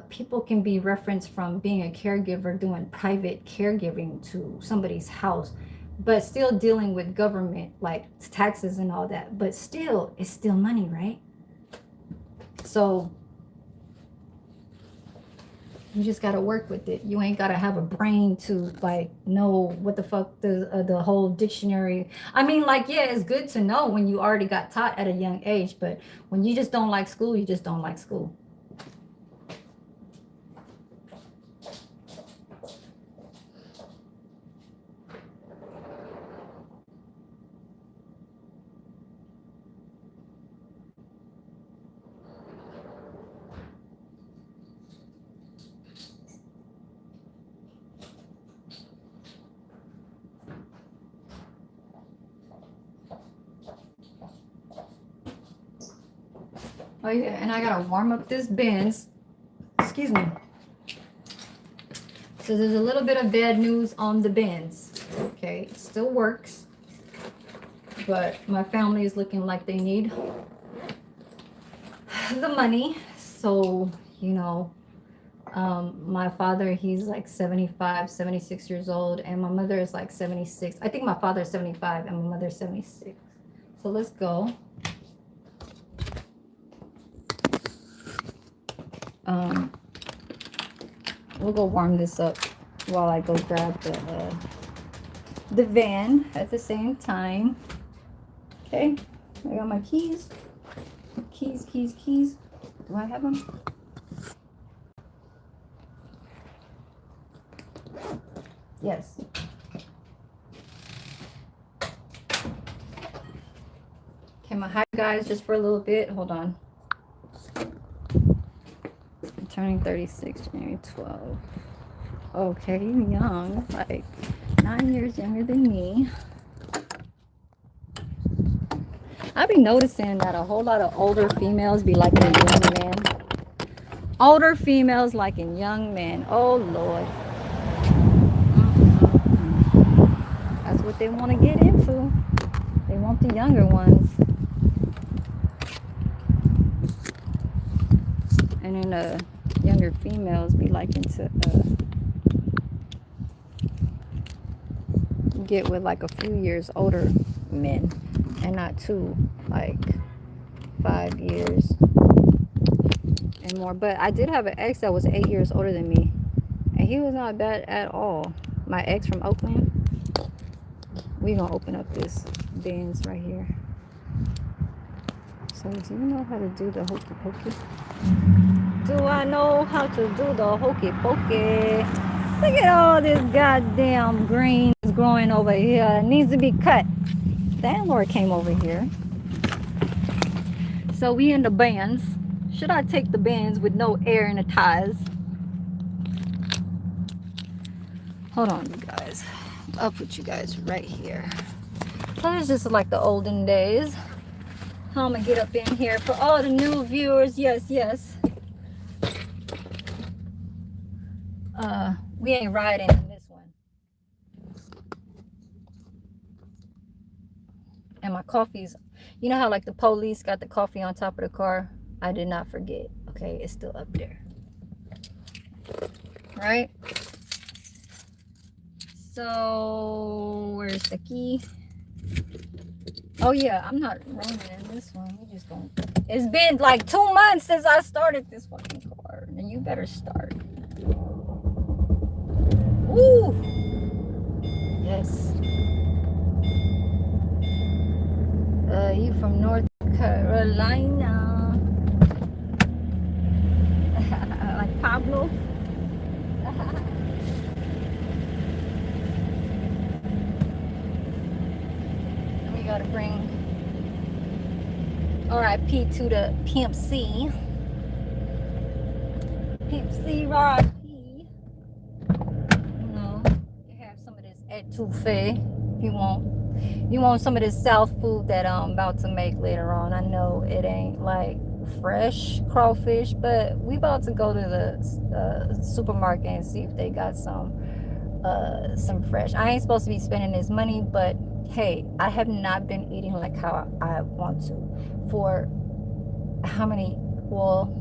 People can be referenced from being a caregiver doing private caregiving to somebody's house, but still dealing with government like taxes and all that. But still, it's still money, right? So you just got to work with it. You ain't got to have a brain to like know what the fuck the whole dictionary. I mean, like, yeah, it's good to know when you already got taught at a young age, but when you just don't like school, you just don't like school. Oh yeah, and I gotta warm up this Benz. Excuse me. So there's a little bit of bad news on the Benz. Okay, it still works, but my family is looking like they need the money. So, you know, my father, he's like 75, 76 years old, and my mother is like 76. I think my father is 75 and my mother is 76. So let's go. We'll go warm this up while I go grab the van at the same time. Okay, I got my keys. Keys. Do I have them? Yes. Okay, my hi guys, just for a little bit. Hold on. I'm turning 36, January 12. Okay, you young, like 9 years younger than me. I've been noticing that a whole lot of older females be liking young men. Older females liking young men. Oh Lord. That's what they want to get into. They want the younger ones. And then younger females be liking to get with like a few years older men, and not too like 5 years and more. But I did have an ex that was 8 years older than me, and he was not bad at all. My ex from Oakland. We gonna open up this Benz right here. So do you know how to do the hokey pokey? Do I know how to do the hokey pokey? Look at all this goddamn green growing over here. It needs to be cut. The landlord came over here. So we in the Benz. Should I take the Benz with no air in the tires? Hold on, you guys. I'll put you guys right here. So it's just like the olden days. How I'm gonna get up in here for all the new viewers. Yes, yes. We ain't riding in this one. And my coffee's, you know how like the police got the coffee on top of the car? I did not forget. Okay, it's still up there. Right? So where's the key? Oh yeah, I'm not running in this one. We just gonna. It's been like 2 months since I started this fucking car. And you better start. Woo! Yes. You from North Carolina? Like Pablo? And we gotta bring RIP to the Pimp C. Pimp C, RIP. You know, you have some of this etouffee if you want. You want some of this South food that I'm about to make later on. I know it ain't like fresh crawfish, but we about to go to the supermarket and see if they got some fresh. I ain't supposed to be spending this money, but hey, I have not been eating like how I want to for how many, well,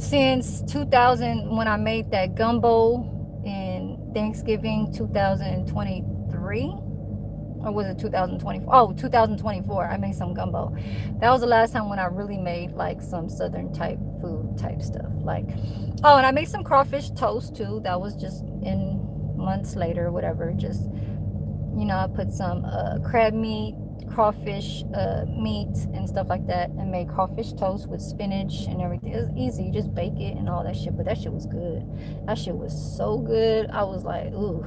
since 2000 when I made that gumbo in Thanksgiving 2023, or was it 2024? Oh, 2024. I made some gumbo. That was the last time when I really made like some southern type food type stuff. Like, oh, and I made some crawfish toast too. That was just in months later, whatever. Just, you know, I put some crab meat, crawfish meat and stuff like that, and made crawfish toast with spinach and everything. It was easy. You just bake it and all that shit. But that shit was good. That shit was so good. I was like, ooh.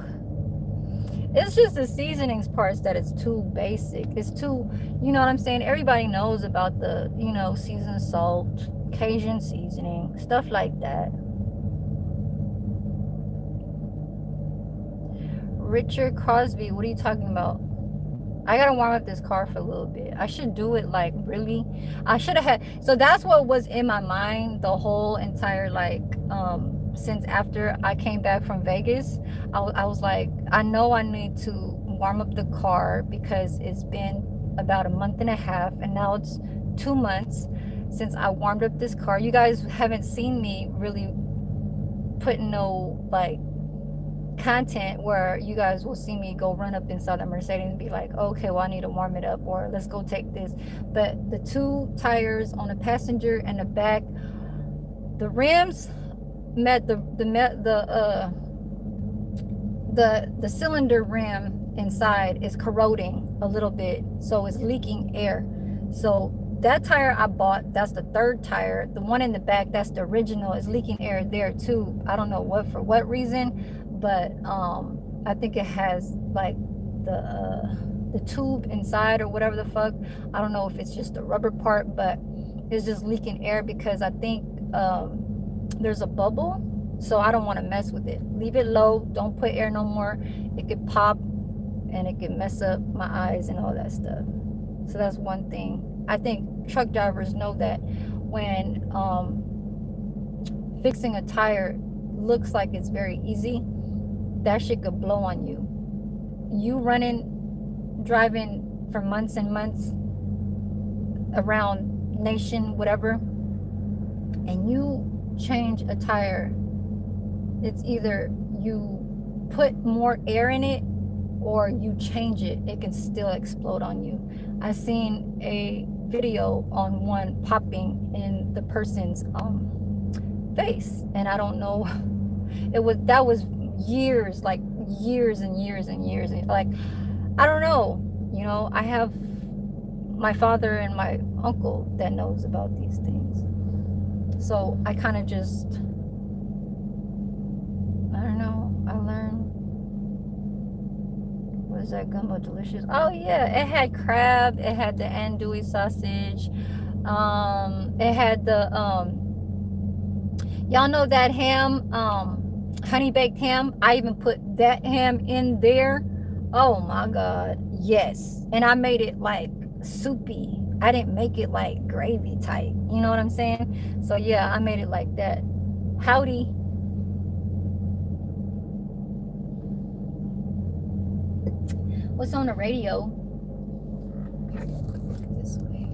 It's just the seasonings parts that it's too basic. It's too, you know what I'm saying? Everybody knows about the, you know, seasoned salt, Cajun seasoning, stuff like that. Richard Crosby, what are you talking about? I gotta warm up this car for a little bit. I should do it like really. I should have had. So that's what was in my mind the whole entire like since after I came back from Vegas. I was like, I know I need to warm up the car because it's been about a month and a half, and now it's 2 months since I warmed up this car. You guys haven't seen me really putting no like content where you guys will see me go run up inside the Mercedes and be like, okay, well, I need to warm it up, or let's go take this. But the two tires on the passenger and the back, the rims met the cylinder rim inside is corroding a little bit, so it's leaking air. So that tire I bought, that's the third tire. The one in the back, that's the original, is leaking air there too. I don't know for what reason, but I think it has like the tube inside or whatever the fuck. I don't know if it's just the rubber part, but it's just leaking air because I think there's a bubble. So I don't want to mess with it. Leave it low. Don't put air no more. It could pop and it could mess up my eyes and all that stuff. So that's one thing. I think truck drivers know that when fixing a tire looks like it's very easy, that shit could blow on you. You driving for months and months around nation, whatever, and you change a tire, it's either you put more air in it or you change it, it can still explode on you. I seen a video on one popping in the person's face, and I don't know, that was years, like years and years and years, and like, I don't know, you know, I have my father and my uncle that knows about these things, so I kind of just, I don't know, I learned. What is that gumbo delicious? Oh yeah, it had crab, it had the andouille sausage, it had the y'all know that ham, honey baked ham. I even put that ham in there Oh my God. Yes. And I made it like soupy. I didn't make it like gravy type. You know what I'm saying? So yeah, I made it like that. Howdy. What's on the radio? This way.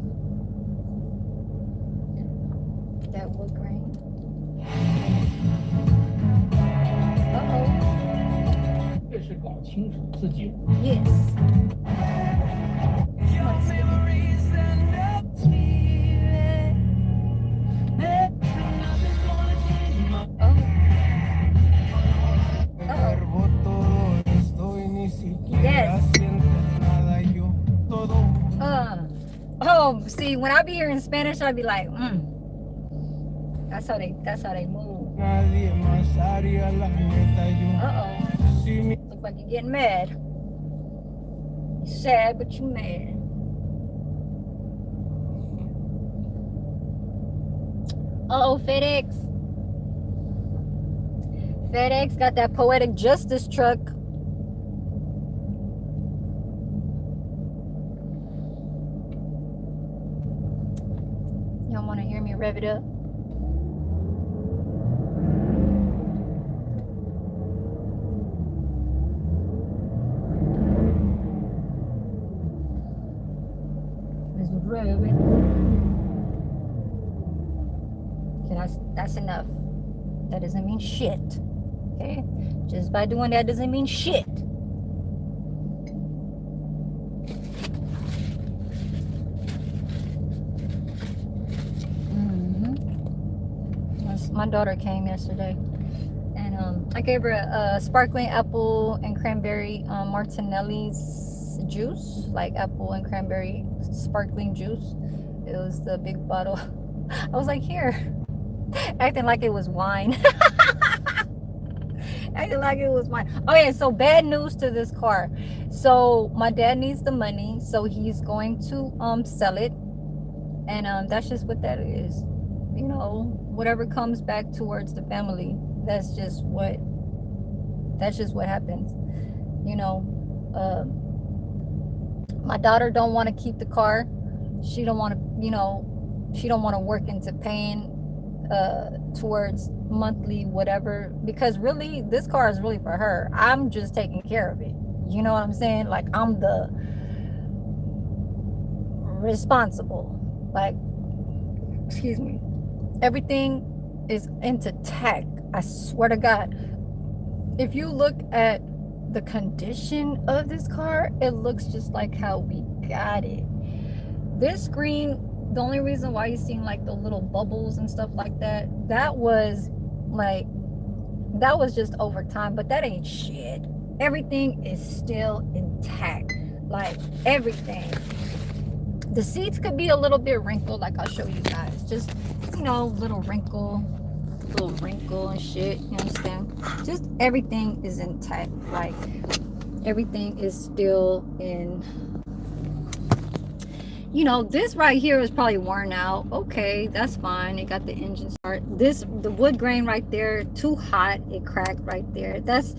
That wood grain. Uh-oh. 越是搞清楚自己 Yes. Yes. Oh, see, when I be hearing Spanish, I be like, That's how they move. Uh-oh. Look like you're getting mad. You're sad, but you mad. Uh-oh, FedEx. FedEx got that poetic justice truck. Y'all want to hear me rev it up? Let's rev it. Okay, that's enough. That doesn't mean shit. Okay? Just by doing that doesn't mean shit. My daughter came yesterday, and I gave her a sparkling apple and cranberry Martinelli's juice, like apple and cranberry sparkling juice. It was the big bottle. I was like, here, acting like it was wine. Acting like it was wine. Oh yeah, so bad news to this car. So my dad needs the money, so he's going to sell it, and that's just what that is. You know, whatever comes back towards the family, that's just what happens. You know, my daughter don't want to keep the car. She don't want to, you know, she don't want to work into paying towards monthly whatever, because really this car is really for her. I'm just taking care of it. You know what I'm saying? Like, I'm the responsible, like, excuse me, everything is intact. I swear to God, if you look at the condition of this car, it looks just like how we got it. This screen, the only reason why you're seeing like the little bubbles and stuff like that, that was just over time, but that ain't shit. Everything is still intact, like everything. The seats could be a little bit wrinkled, like I'll show you guys. Just, you know, little wrinkle and shit, you understand? Just everything is intact, like everything is still in. You know, this right here is probably worn out. Okay, that's fine. It got the engine start. The wood grain right there, too hot. It cracked right there. That's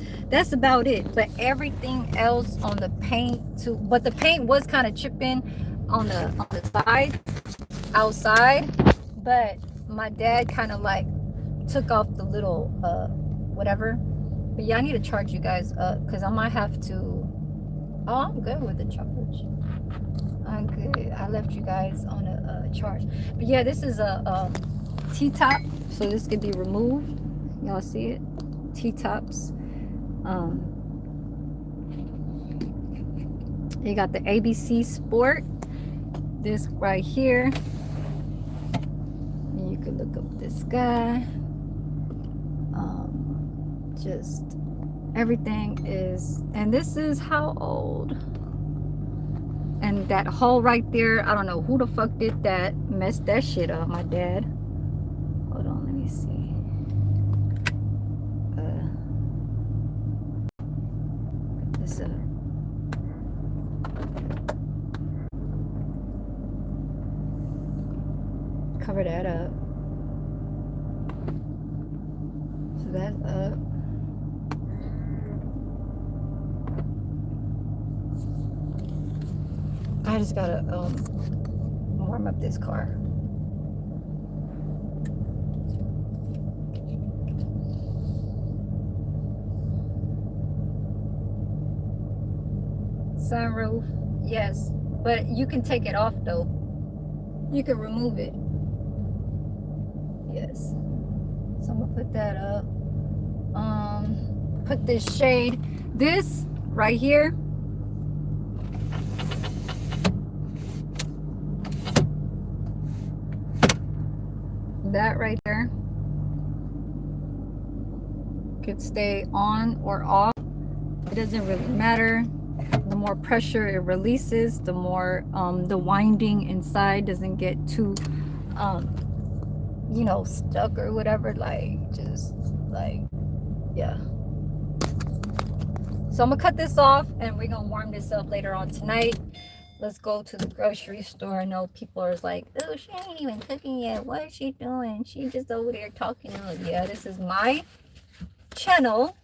about it. But everything else on the paint too. But the paint was kind of chipping on the side, outside. But my dad kind of like took off the little whatever. But yeah, I need to charge you guys up because I might have to. Oh, I'm good with the charge. I'm good. I left you guys on a charge. But yeah, this is a T-top, so this could be removed. Y'all see it? T-tops. You got the ABC Sport. This right here. And you could look up this guy. Just everything is, and this is how old? And that hole right there, I don't know who the fuck did that, messed that shit up. My dad. Hold on, let me see. This cover that up. So that's up. just gotta warm up this car. Sunroof, yes, but you can take it off though. You can remove it. Yes. So I'm gonna put that up. Put this shade. This right here. That right there could stay on or off. It doesn't really matter. The more pressure it releases, the more the winding inside doesn't get too you know, stuck or whatever, like just like, yeah. So I'm gonna cut this off and we're gonna warm this up later on tonight. Let's go to the grocery store. I know people are like, oh, she ain't even cooking yet. What is she doing? She just over there talking. Yeah, this is my channel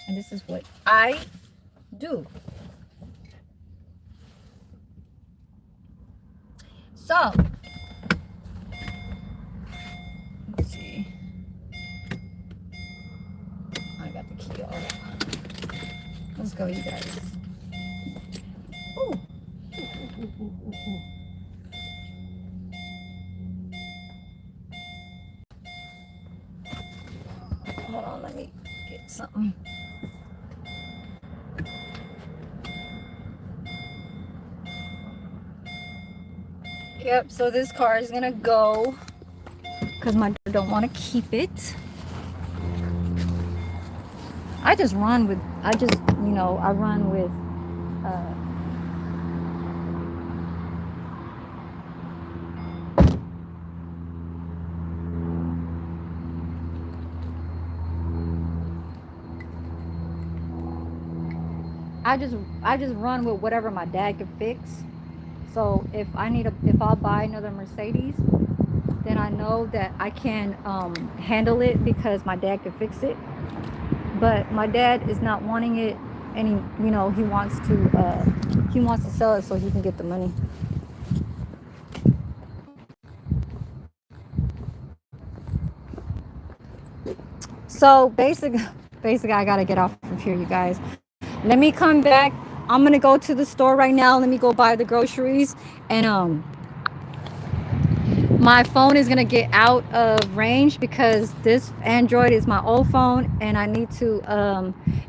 and this is what I do. So let's see. I got the key off. Let's go, you guys. Ooh. Hold on, let me get something. Yep, so this car is gonna go because my daughter don't want to keep it. I just run with, I run with I just run with whatever my dad can fix. So if I'll buy another Mercedes, then I know that I can handle it because my dad can fix it. But my dad is not wanting it, and he wants to sell it so he can get the money. So basically I gotta get off of here, you guys. Let me come back. I'm gonna go to the store right now. Let me go buy the groceries, and my phone is gonna get out of range because this Android is my old phone and I need to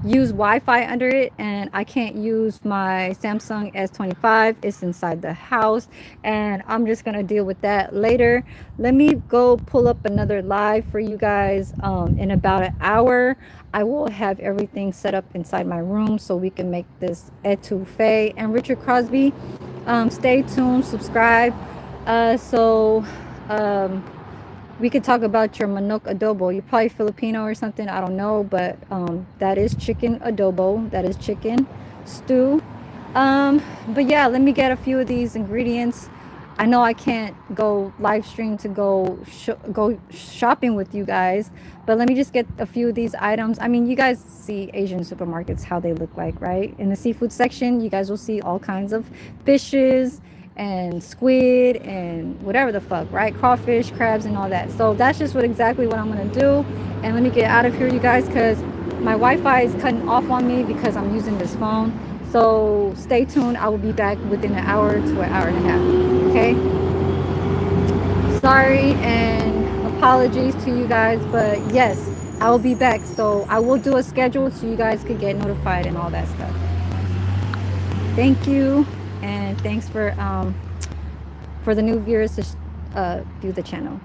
use Wi-Fi under it, and I can't use my Samsung S25. It's inside the house and I'm just gonna deal with that later. Let me go pull up another live for you guys. In about an hour I will have everything set up inside my room so we can make this etouffee. And Richard Crosby, stay tuned, subscribe. So we could talk about your manok adobo. You're probably Filipino or something, I don't know, but that is chicken adobo. That is chicken stew. But yeah, let me get a few of these ingredients. I know I can't go live stream to go shopping with you guys, but let me just get a few of these items. I mean, you guys see Asian supermarkets, how they look like, right? In the seafood section, you guys will see all kinds of fishes and squid and whatever the fuck, right? Crawfish, crabs, and all that. So that's just exactly what I'm gonna do. And let me get out of here, you guys, because my Wi-Fi is cutting off on me because I'm using this phone. So stay tuned. I will be back within an hour to an hour and a half. Okay. Sorry and apologies to you guys, but yes, I will be back. So I will do a schedule so you guys could get notified and all that stuff. Thank you, and thanks for the new viewers to view the channel.